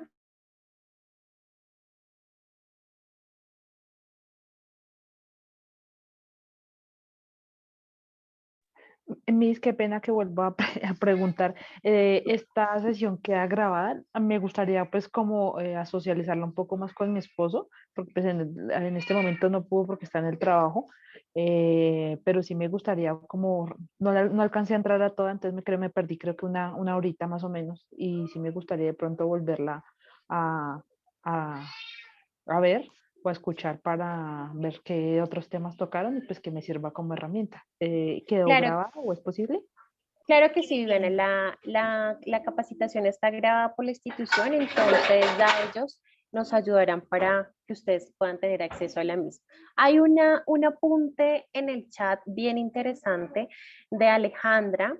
Miss, qué pena que vuelva a preguntar. Esta sesión queda grabada. Me gustaría pues como a socializarla un poco más con mi esposo, porque pues en este momento no pudo porque está en el trabajo, pero sí me gustaría como, no alcancé a entrar a toda, entonces me perdí creo que una horita más o menos, y sí me gustaría de pronto volverla a, a, a ver o a escuchar para ver qué otros temas tocaron y pues que me sirva como herramienta. ¿Quedó Claro, grabado o es posible? claro que sí, Viviana, la capacitación está grabada por la institución, entonces ya ellos nos ayudarán para que ustedes puedan tener acceso a la misma. Hay un apunte en el chat bien interesante de Alejandra,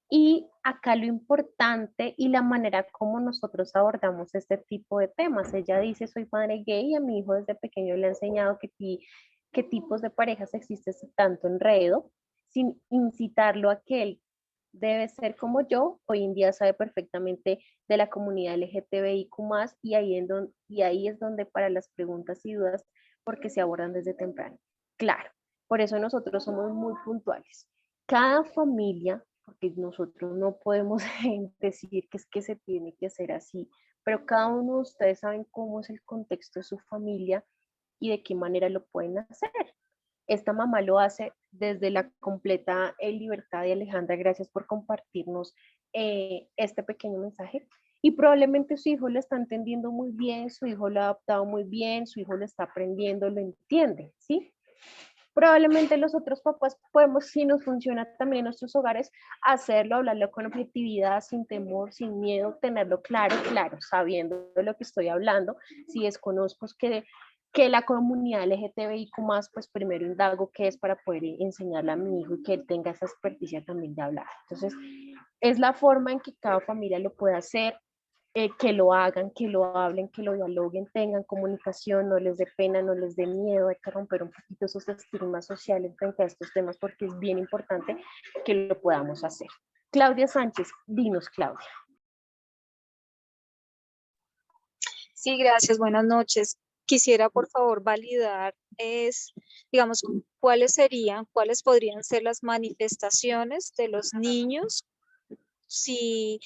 y acá lo importante y la manera como nosotros abordamos este tipo de temas. Ella dice, soy madre gay y a mi hijo desde pequeño le ha enseñado qué tipos de parejas existen tanto enredo, sin incitarlo a que él debe ser como yo. Hoy en día sabe perfectamente de la comunidad LGTBIQ+, y ahí es donde para las preguntas y dudas, porque se abordan desde temprano. Claro, por eso nosotros somos muy puntuales. Cada familia, porque nosotros no podemos decir que es que se tiene que hacer así, pero cada uno de ustedes saben cómo es el contexto de su familia y de qué manera lo pueden hacer. Esta mamá lo hace desde la completa libertad de Alejandra. Gracias por compartirnos este pequeño mensaje. Y probablemente su hijo lo está entendiendo muy bien, su hijo lo ha adaptado muy bien, su hijo lo está aprendiendo, lo entiende, ¿sí? Probablemente los otros papás podemos, si nos funciona también en nuestros hogares, hacerlo, hablarlo con objetividad, sin temor, sin miedo, tenerlo claro, sabiendo de lo que estoy hablando. Si desconozco que la comunidad LGTBIQ+, pues primero indago qué es para poder enseñarle a mi hijo y que él tenga esa experticia también de hablar. Entonces, es la forma en que cada familia lo puede hacer. Que lo hagan, que lo hablen, que lo dialoguen, tengan comunicación, no les dé pena, no les dé miedo. Hay que romper un poquito esos estigmas sociales frente a estos temas porque es bien importante que lo podamos hacer. Claudia Sánchez, dinos, Claudia. Sí, gracias, buenas noches. Quisiera, por favor, validar, digamos, cuáles podrían ser las manifestaciones de los niños si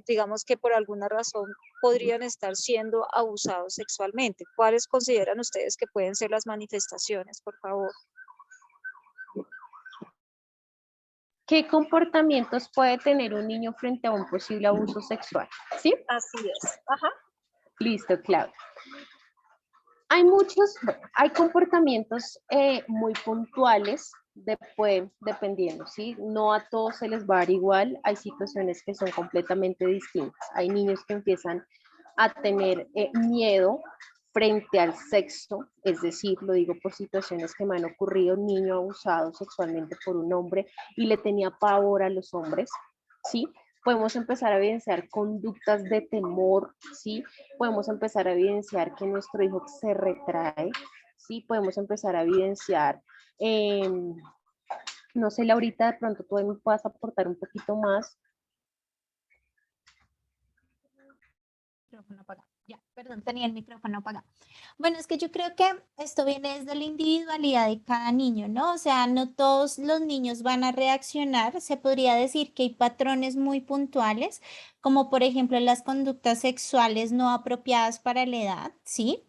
digamos que por alguna razón podrían estar siendo abusados sexualmente. ¿Cuáles consideran ustedes que pueden ser las manifestaciones, por favor? ¿Qué comportamientos puede tener un niño frente a un posible abuso sexual? ¿Sí? Así es. Ajá. Listo, Claudia. Hay comportamientos muy puntuales, dependiendo, ¿sí? No a todos se les va a dar igual, hay situaciones que son completamente distintas. Hay niños que empiezan a tener miedo frente al sexo, es decir, lo digo por situaciones que me han ocurrido, un niño abusado sexualmente por un hombre y le tenía pavor a los hombres, ¿sí? Podemos empezar a evidenciar conductas de temor, ¿sí? Podemos empezar a evidenciar que nuestro hijo se retrae, ¿sí? Podemos empezar a evidenciar, no sé, Laurita, de pronto tú me puedas aportar un poquito más. Micrófono apagado. Ya, perdón, tenía el micrófono apagado. Bueno, es que yo creo que esto viene desde la individualidad de cada niño, ¿no? O sea, no todos los niños van a reaccionar. Se podría decir que hay patrones muy puntuales, como por ejemplo las conductas sexuales no apropiadas para la edad, ¿sí?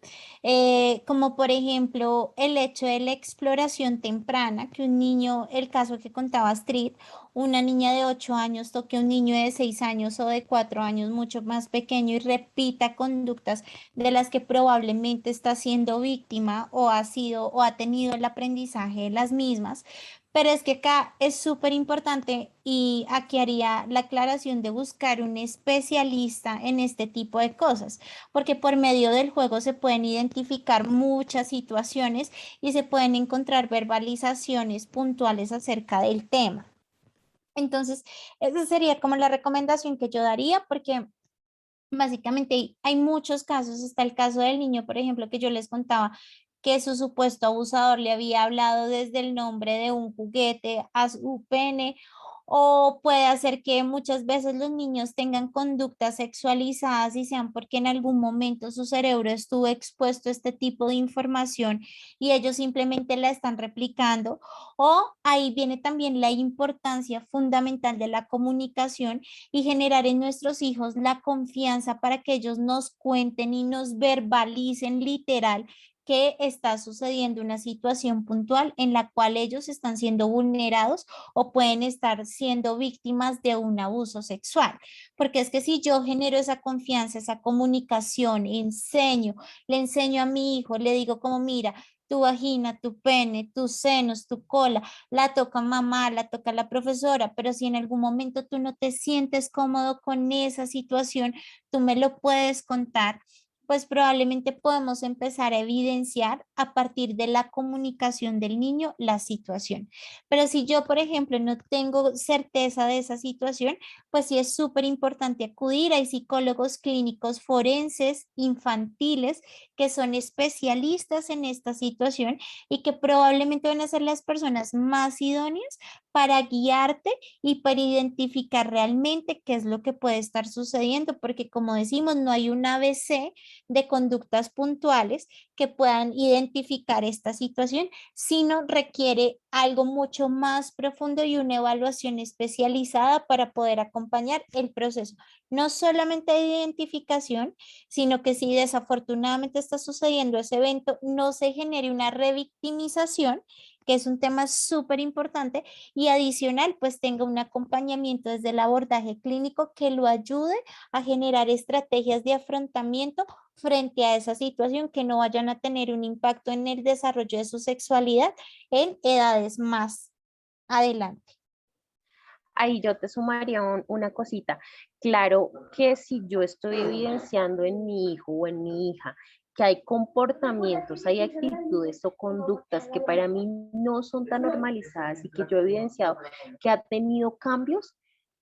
Como por ejemplo el hecho de la exploración temprana, que un niño, el caso que contaba Astrid, una niña de 8 años toque a un niño de 6 años o de 4 años mucho más pequeño y repita conductas de las que probablemente está siendo víctima o ha sido o ha tenido el aprendizaje de las mismas. Pero es que acá es súper importante y aquí haría la aclaración de buscar un especialista en este tipo de cosas, porque por medio del juego se pueden identificar muchas situaciones y se pueden encontrar verbalizaciones puntuales acerca del tema. Entonces, esa sería como la recomendación que yo daría, porque básicamente hay muchos casos. Está el caso del niño, por ejemplo, que yo les contaba, que su supuesto abusador le había hablado desde el nombre de un juguete a su pene, o puede hacer que muchas veces los niños tengan conductas sexualizadas y sean porque en algún momento su cerebro estuvo expuesto a este tipo de información y ellos simplemente la están replicando. O ahí viene también la importancia fundamental de la comunicación y generar en nuestros hijos la confianza para que ellos nos cuenten y nos verbalicen literal que está sucediendo una situación puntual en la cual ellos están siendo vulnerados o pueden estar siendo víctimas de un abuso sexual. Porque es que si yo genero esa confianza, esa comunicación, le enseño a mi hijo, le digo como, mira, tu vagina, tu pene, tus senos, tu cola, la toca mamá, la toca la profesora, pero si en algún momento tú no te sientes cómodo con esa situación, tú me lo puedes contar, pues probablemente podemos empezar a evidenciar a partir de la comunicación del niño la situación. Pero si yo, por ejemplo, no tengo certeza de esa situación, pues sí es súper importante acudir. Hay psicólogos clínicos forenses infantiles que son especialistas en esta situación y que probablemente van a ser las personas más idóneas para guiarte y para identificar realmente qué es lo que puede estar sucediendo, porque como decimos, no hay un ABC de conductas puntuales que puedan identificar esta situación, sino requiere algo mucho más profundo y una evaluación especializada para poder acompañar el proceso, no solamente de identificación, sino que si desafortunadamente está sucediendo ese evento, no se genere una revictimización, que es un tema súper importante, y adicional, pues tenga un acompañamiento desde el abordaje clínico que lo ayude a generar estrategias de afrontamiento frente a esa situación que no vayan a tener un impacto en el desarrollo de su sexualidad en edades más adelante. Ahí yo te sumaría una cosita. Claro que si yo estoy evidenciando en mi hijo o en mi hija que hay comportamientos, hay actitudes o conductas que para mí no son tan normalizadas y que yo he evidenciado que ha tenido cambios,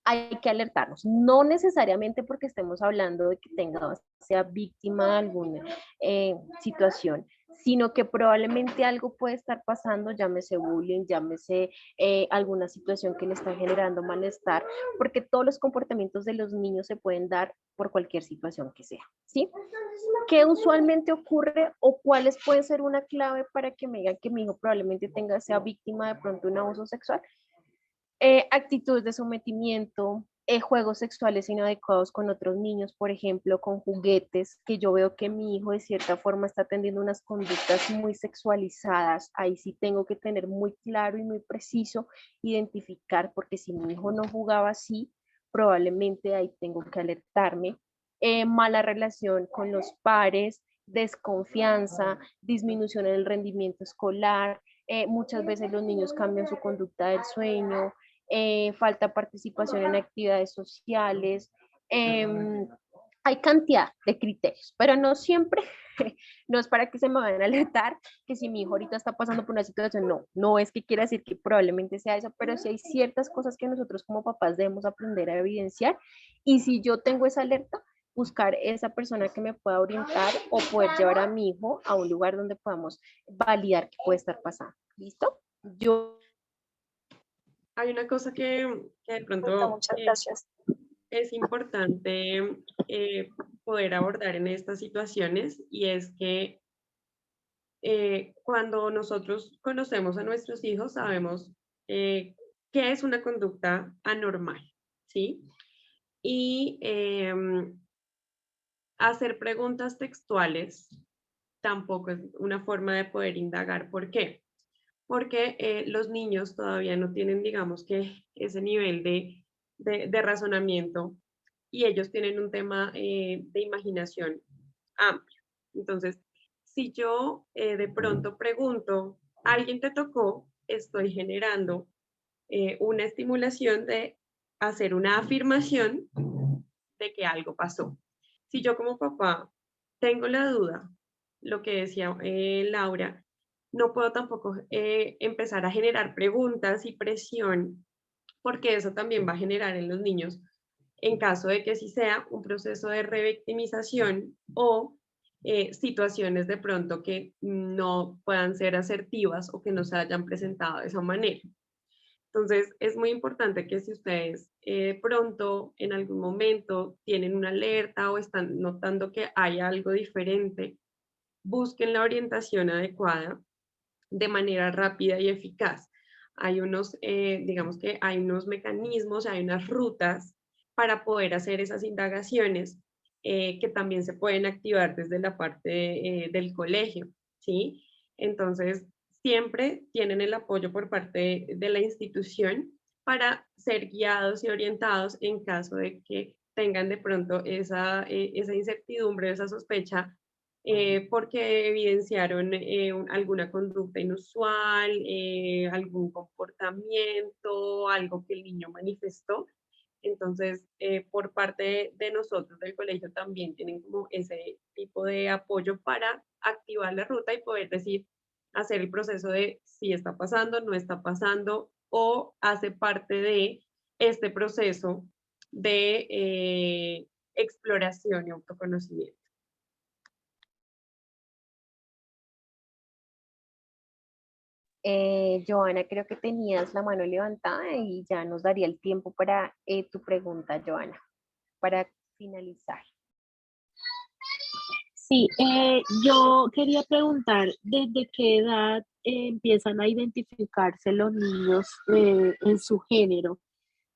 hay que alertarnos. No necesariamente porque estemos hablando de que sea víctima de alguna situación, sino que probablemente algo puede estar pasando, llámese bullying, llámese alguna situación que le está generando malestar, porque todos los comportamientos de los niños se pueden dar por cualquier situación que sea, ¿sí? ¿Qué usualmente ocurre o cuáles pueden ser una clave para que me digan que mi hijo probablemente sea víctima de pronto de un abuso sexual? Actitudes de sometimiento, juegos sexuales inadecuados con otros niños, por ejemplo, con juguetes, que yo veo que mi hijo de cierta forma está teniendo unas conductas muy sexualizadas. Ahí sí tengo que tener muy claro y muy preciso, identificar, porque si mi hijo no jugaba así, probablemente ahí tengo que alertarme. Mala relación con los pares, desconfianza, disminución en el rendimiento escolar. Muchas veces los niños cambian su conducta del sueño, falta participación en actividades sociales. Hay cantidad de criterios, pero no siempre, no es para que se me vayan a alertar que si mi hijo ahorita está pasando por una situación, no es que quiera decir que probablemente sea eso, pero sí hay ciertas cosas que nosotros como papás debemos aprender a evidenciar, y si yo tengo esa alerta, buscar esa persona que me pueda orientar o poder llevar a mi hijo a un lugar donde podamos validar qué puede estar pasando. ¿Listo? Hay una cosa que de pronto Muchas gracias. es importante poder abordar en estas situaciones, y es que cuando nosotros conocemos a nuestros hijos sabemos qué es una conducta anormal, ¿sí? Y hacer preguntas textuales tampoco es una forma de poder indagar. ¿Por qué? Porque los niños todavía no tienen, digamos que, ese nivel de razonamiento, y ellos tienen un tema de imaginación amplio. Entonces, si yo de pronto pregunto, ¿alguien te tocó?, estoy generando una estimulación de hacer una afirmación de que algo pasó. Si yo como papá tengo la duda, lo que decía Laura, no puedo tampoco empezar a generar preguntas y presión, porque eso también va a generar en los niños, en caso de que sí sea un proceso de revictimización o situaciones de pronto que no puedan ser asertivas o que no se hayan presentado de esa manera. Entonces, es muy importante que si ustedes pronto, en algún momento, tienen una alerta o están notando que hay algo diferente, busquen la orientación adecuada de manera rápida y eficaz. Hay unos, digamos que hay unos mecanismos, hay unas rutas para poder hacer esas indagaciones que también se pueden activar desde la parte del colegio, ¿sí? Entonces, siempre tienen el apoyo por parte de la institución para ser guiados y orientados en caso de que tengan de pronto esa incertidumbre, esa sospecha, porque evidenciaron alguna conducta inusual, algún comportamiento, algo que el niño manifestó. Entonces, por parte de nosotros del colegio también tienen como ese tipo de apoyo para activar la ruta y poder decir, hacer el proceso de si está pasando, no está pasando, o hace parte de este proceso de exploración y autoconocimiento. Joana, creo que tenías la mano levantada y ya nos daría el tiempo para tu pregunta, Joana, para finalizar. Sí, yo quería preguntar, ¿desde qué edad empiezan a identificarse los niños en su género?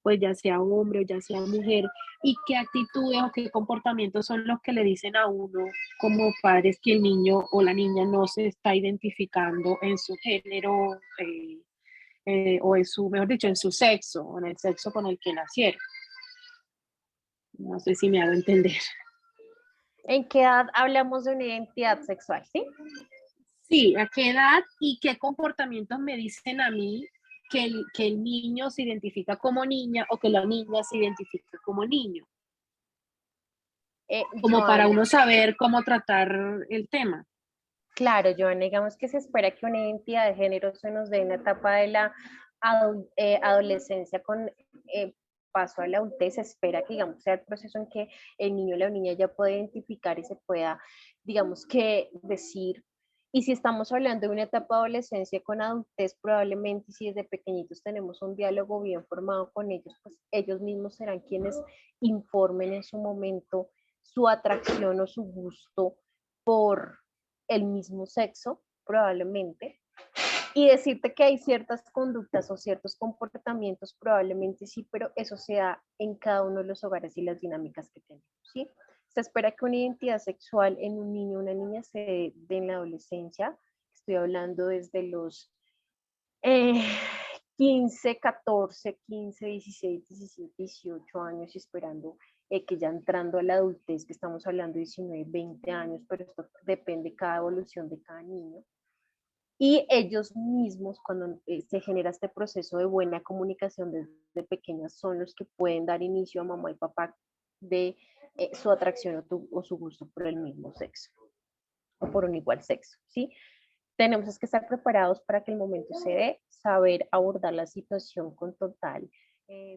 Pues ya sea hombre o ya sea mujer, y qué actitudes o qué comportamientos son los que le dicen a uno como padres que el niño o la niña no se está identificando en su género o en su, mejor dicho, en su sexo o en el sexo con el que nacieron. No sé si me hago entender. ¿En qué edad hablamos de una identidad sexual, sí? Sí, ¿a qué edad y qué comportamientos me dicen a mí que el niño se identifica como niña o que la niña se identifica como niño? Como para Joana, uno saber cómo tratar el tema. claro, Joana, digamos que se espera que una identidad de género se nos dé en la etapa de la adolescencia con paso a la adultez. Se espera que, digamos, sea el proceso en que el niño o la niña ya pueda identificar y se pueda, digamos, que decir. Y si estamos hablando de una etapa de adolescencia con adultez, probablemente si desde pequeñitos tenemos un diálogo bien formado con ellos, pues ellos mismos serán quienes informen en su momento su atracción o su gusto por el mismo sexo, probablemente. Y decirte que hay ciertas conductas o ciertos comportamientos, probablemente sí, pero eso se da en cada uno de los hogares y las dinámicas que tenemos, ¿sí? Se espera que una identidad sexual en un niño o una niña se dé en la adolescencia. Estoy hablando desde los 15, 14, 15, 16, 17, 18 años y esperando que ya entrando a la adultez, que estamos hablando de 19, 20 años, pero esto depende de cada evolución de cada niño. Y ellos mismos, cuando se genera este proceso de buena comunicación desde pequeñas, son los que pueden dar inicio a mamá y papá de su atracción o su gusto por el mismo sexo o por un igual sexo, ¿sí? Tenemos que estar preparados para que el momento se dé, saber abordar la situación con total,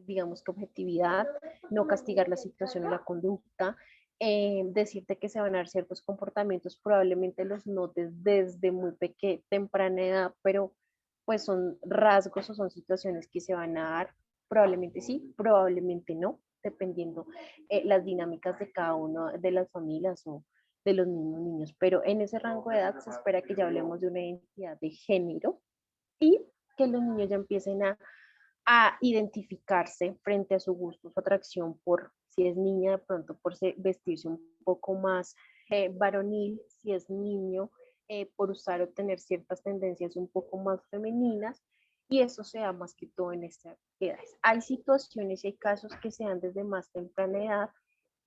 digamos que objetividad, no castigar la situación o la conducta, decirte que se van a dar ciertos comportamientos, probablemente los notes desde muy temprana edad, pero pues son rasgos o son situaciones que se van a dar, probablemente sí, probablemente no, dependiendo las dinámicas de cada una de las familias o de los mismos niños, pero en ese rango de edad se espera que ya hablemos de una identidad de género y que los niños ya empiecen a identificarse frente a su gusto, su atracción por, si es niña, de pronto por vestirse un poco más varonil, si es niño, por usar o tener ciertas tendencias un poco más femeninas, y eso se da más que todo en estas edades. Hay situaciones y hay casos que se dan desde más temprana edad,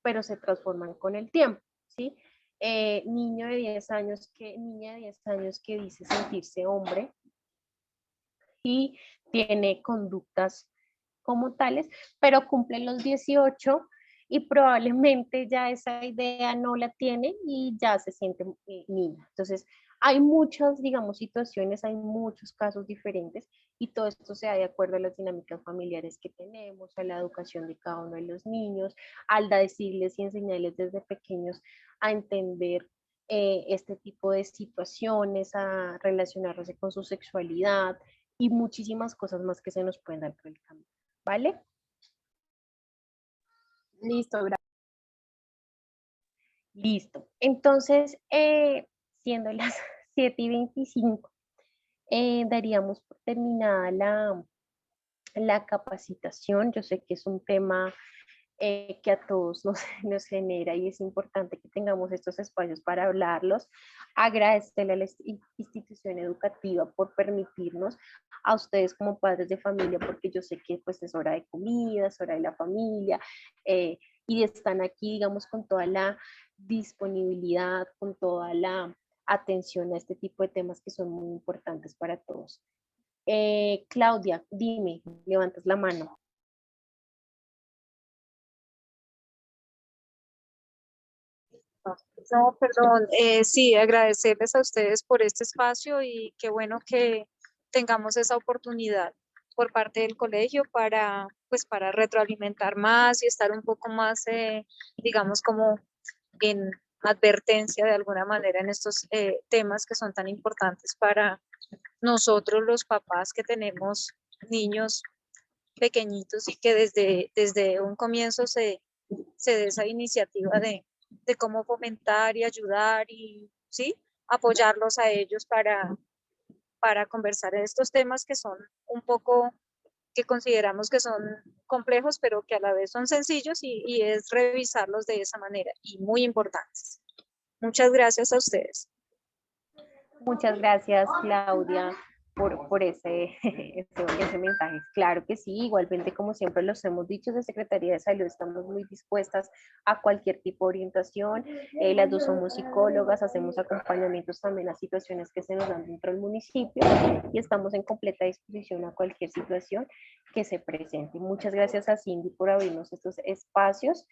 pero se transforman con el tiempo, ¿sí? Niño de 10 años niña de 10 años que dice sentirse hombre y tiene conductas como tales, pero cumple los 18 y probablemente ya esa idea no la tiene y ya se siente niña. Entonces, hay muchas, digamos, situaciones, hay muchos casos diferentes y todo esto se da de acuerdo a las dinámicas familiares que tenemos, a la educación de cada uno de los niños, al decirles y enseñarles desde pequeños a entender este tipo de situaciones, a relacionarse con su sexualidad y muchísimas cosas más que se nos pueden dar por el camino. ¿Vale? Listo, gracias. Listo. Entonces, siendo las 7:25, daríamos por terminada la capacitación. Yo sé que es un tema que a todos nos genera y es importante que tengamos estos espacios para hablarlos. Agradecerle a la institución educativa por permitirnos, a ustedes como padres de familia, porque yo sé que pues es hora de comida, es hora de la familia, y están aquí, digamos, con toda la disponibilidad, con toda la atención a este tipo de temas que son muy importantes para todos. Claudia, dime, levantas la mano. No, perdón. Sí, agradecerles a ustedes por este espacio y qué bueno que tengamos esa oportunidad por parte del colegio para, pues, para retroalimentar más y estar un poco más, digamos, como en advertencia de alguna manera en estos temas que son tan importantes para nosotros los papás que tenemos niños pequeñitos y que desde un comienzo se dé esa iniciativa de cómo fomentar y ayudar y ¿sí? Apoyarlos a ellos para conversar de estos temas que son un poco, que consideramos que son complejos, pero que a la vez son sencillos y es revisarlos de esa manera y muy importantes. Muchas gracias a ustedes. Muchas gracias, Claudia, por ese mensaje. Claro que sí, igualmente como siempre los hemos dicho, de Secretaría de Salud estamos muy dispuestas a cualquier tipo de orientación. Las dos somos psicólogas, hacemos acompañamientos también a situaciones que se nos dan dentro del municipio y estamos en completa disposición a cualquier situación que se presente. Muchas gracias a Cindy por abrirnos estos espacios.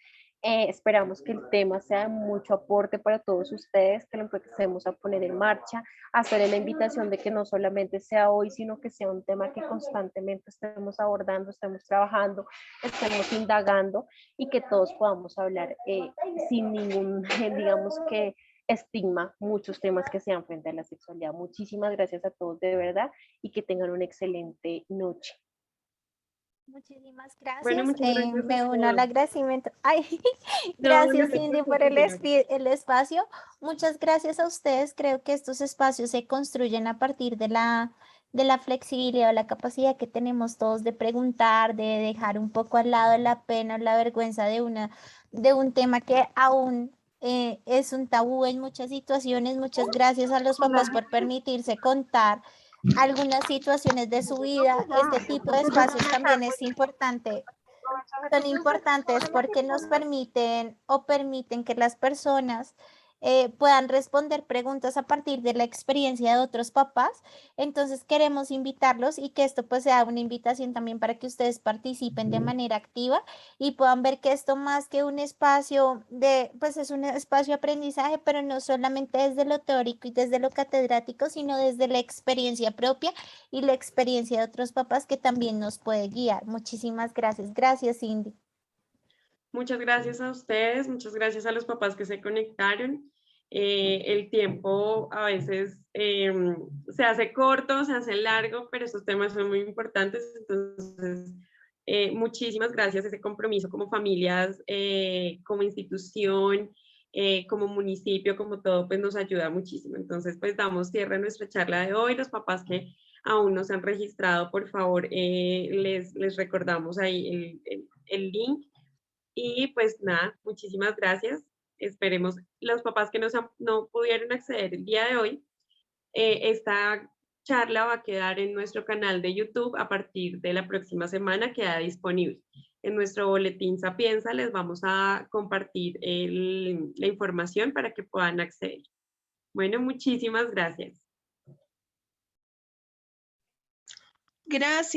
Esperamos que el tema sea de mucho aporte para todos ustedes, que lo empecemos a poner en marcha, hacer la invitación de que no solamente sea hoy, sino que sea un tema que constantemente estemos abordando, estemos trabajando, estemos indagando y que todos podamos hablar sin ningún, digamos que, estigma, muchos temas que sean frente a la sexualidad. Muchísimas gracias a todos de verdad y que tengan una excelente noche. Muchísimas gracias. Bueno, muchas gracias me a uno al todos. agradecimiento. Ay, No, gracias, no te Cindy, por preocupes, el espacio. Muchas gracias a ustedes. Creo que estos espacios se construyen a partir de de la flexibilidad o la capacidad que tenemos todos de preguntar, de dejar un poco al lado la pena o la vergüenza de un tema que aún es un tabú en muchas situaciones. Muchas gracias a los papás por permitirse contar algunas situaciones de su vida. Este tipo de espacios también es importante. Son importantes porque nos permiten que las personas puedan responder preguntas a partir de la experiencia de otros papás. Entonces queremos invitarlos y que esto pues sea una invitación también para que ustedes participen de manera activa y puedan ver que esto más que un espacio pues es un espacio de aprendizaje, pero no solamente desde lo teórico y desde lo catedrático, sino desde la experiencia propia y la experiencia de otros papás que también nos puede guiar. Muchísimas gracias. Gracias, Cindy. Muchas gracias a ustedes, muchas gracias a los papás que se conectaron. El tiempo a veces se hace corto, se hace largo, pero estos temas son muy importantes. Entonces, muchísimas gracias. Ese compromiso como familias, como institución, como municipio, como todo, pues nos ayuda muchísimo. Entonces, pues damos cierre a nuestra charla de hoy. Los papás que aún no se han registrado, por favor, les recordamos ahí el link. Y pues nada, muchísimas gracias. Esperemos los papás que no pudieron acceder el día de hoy. Esta charla va a quedar en nuestro canal de YouTube a partir de la próxima semana, queda disponible. En nuestro boletín Sapienza les vamos a compartir la información para que puedan acceder. Bueno, muchísimas gracias. Gracias.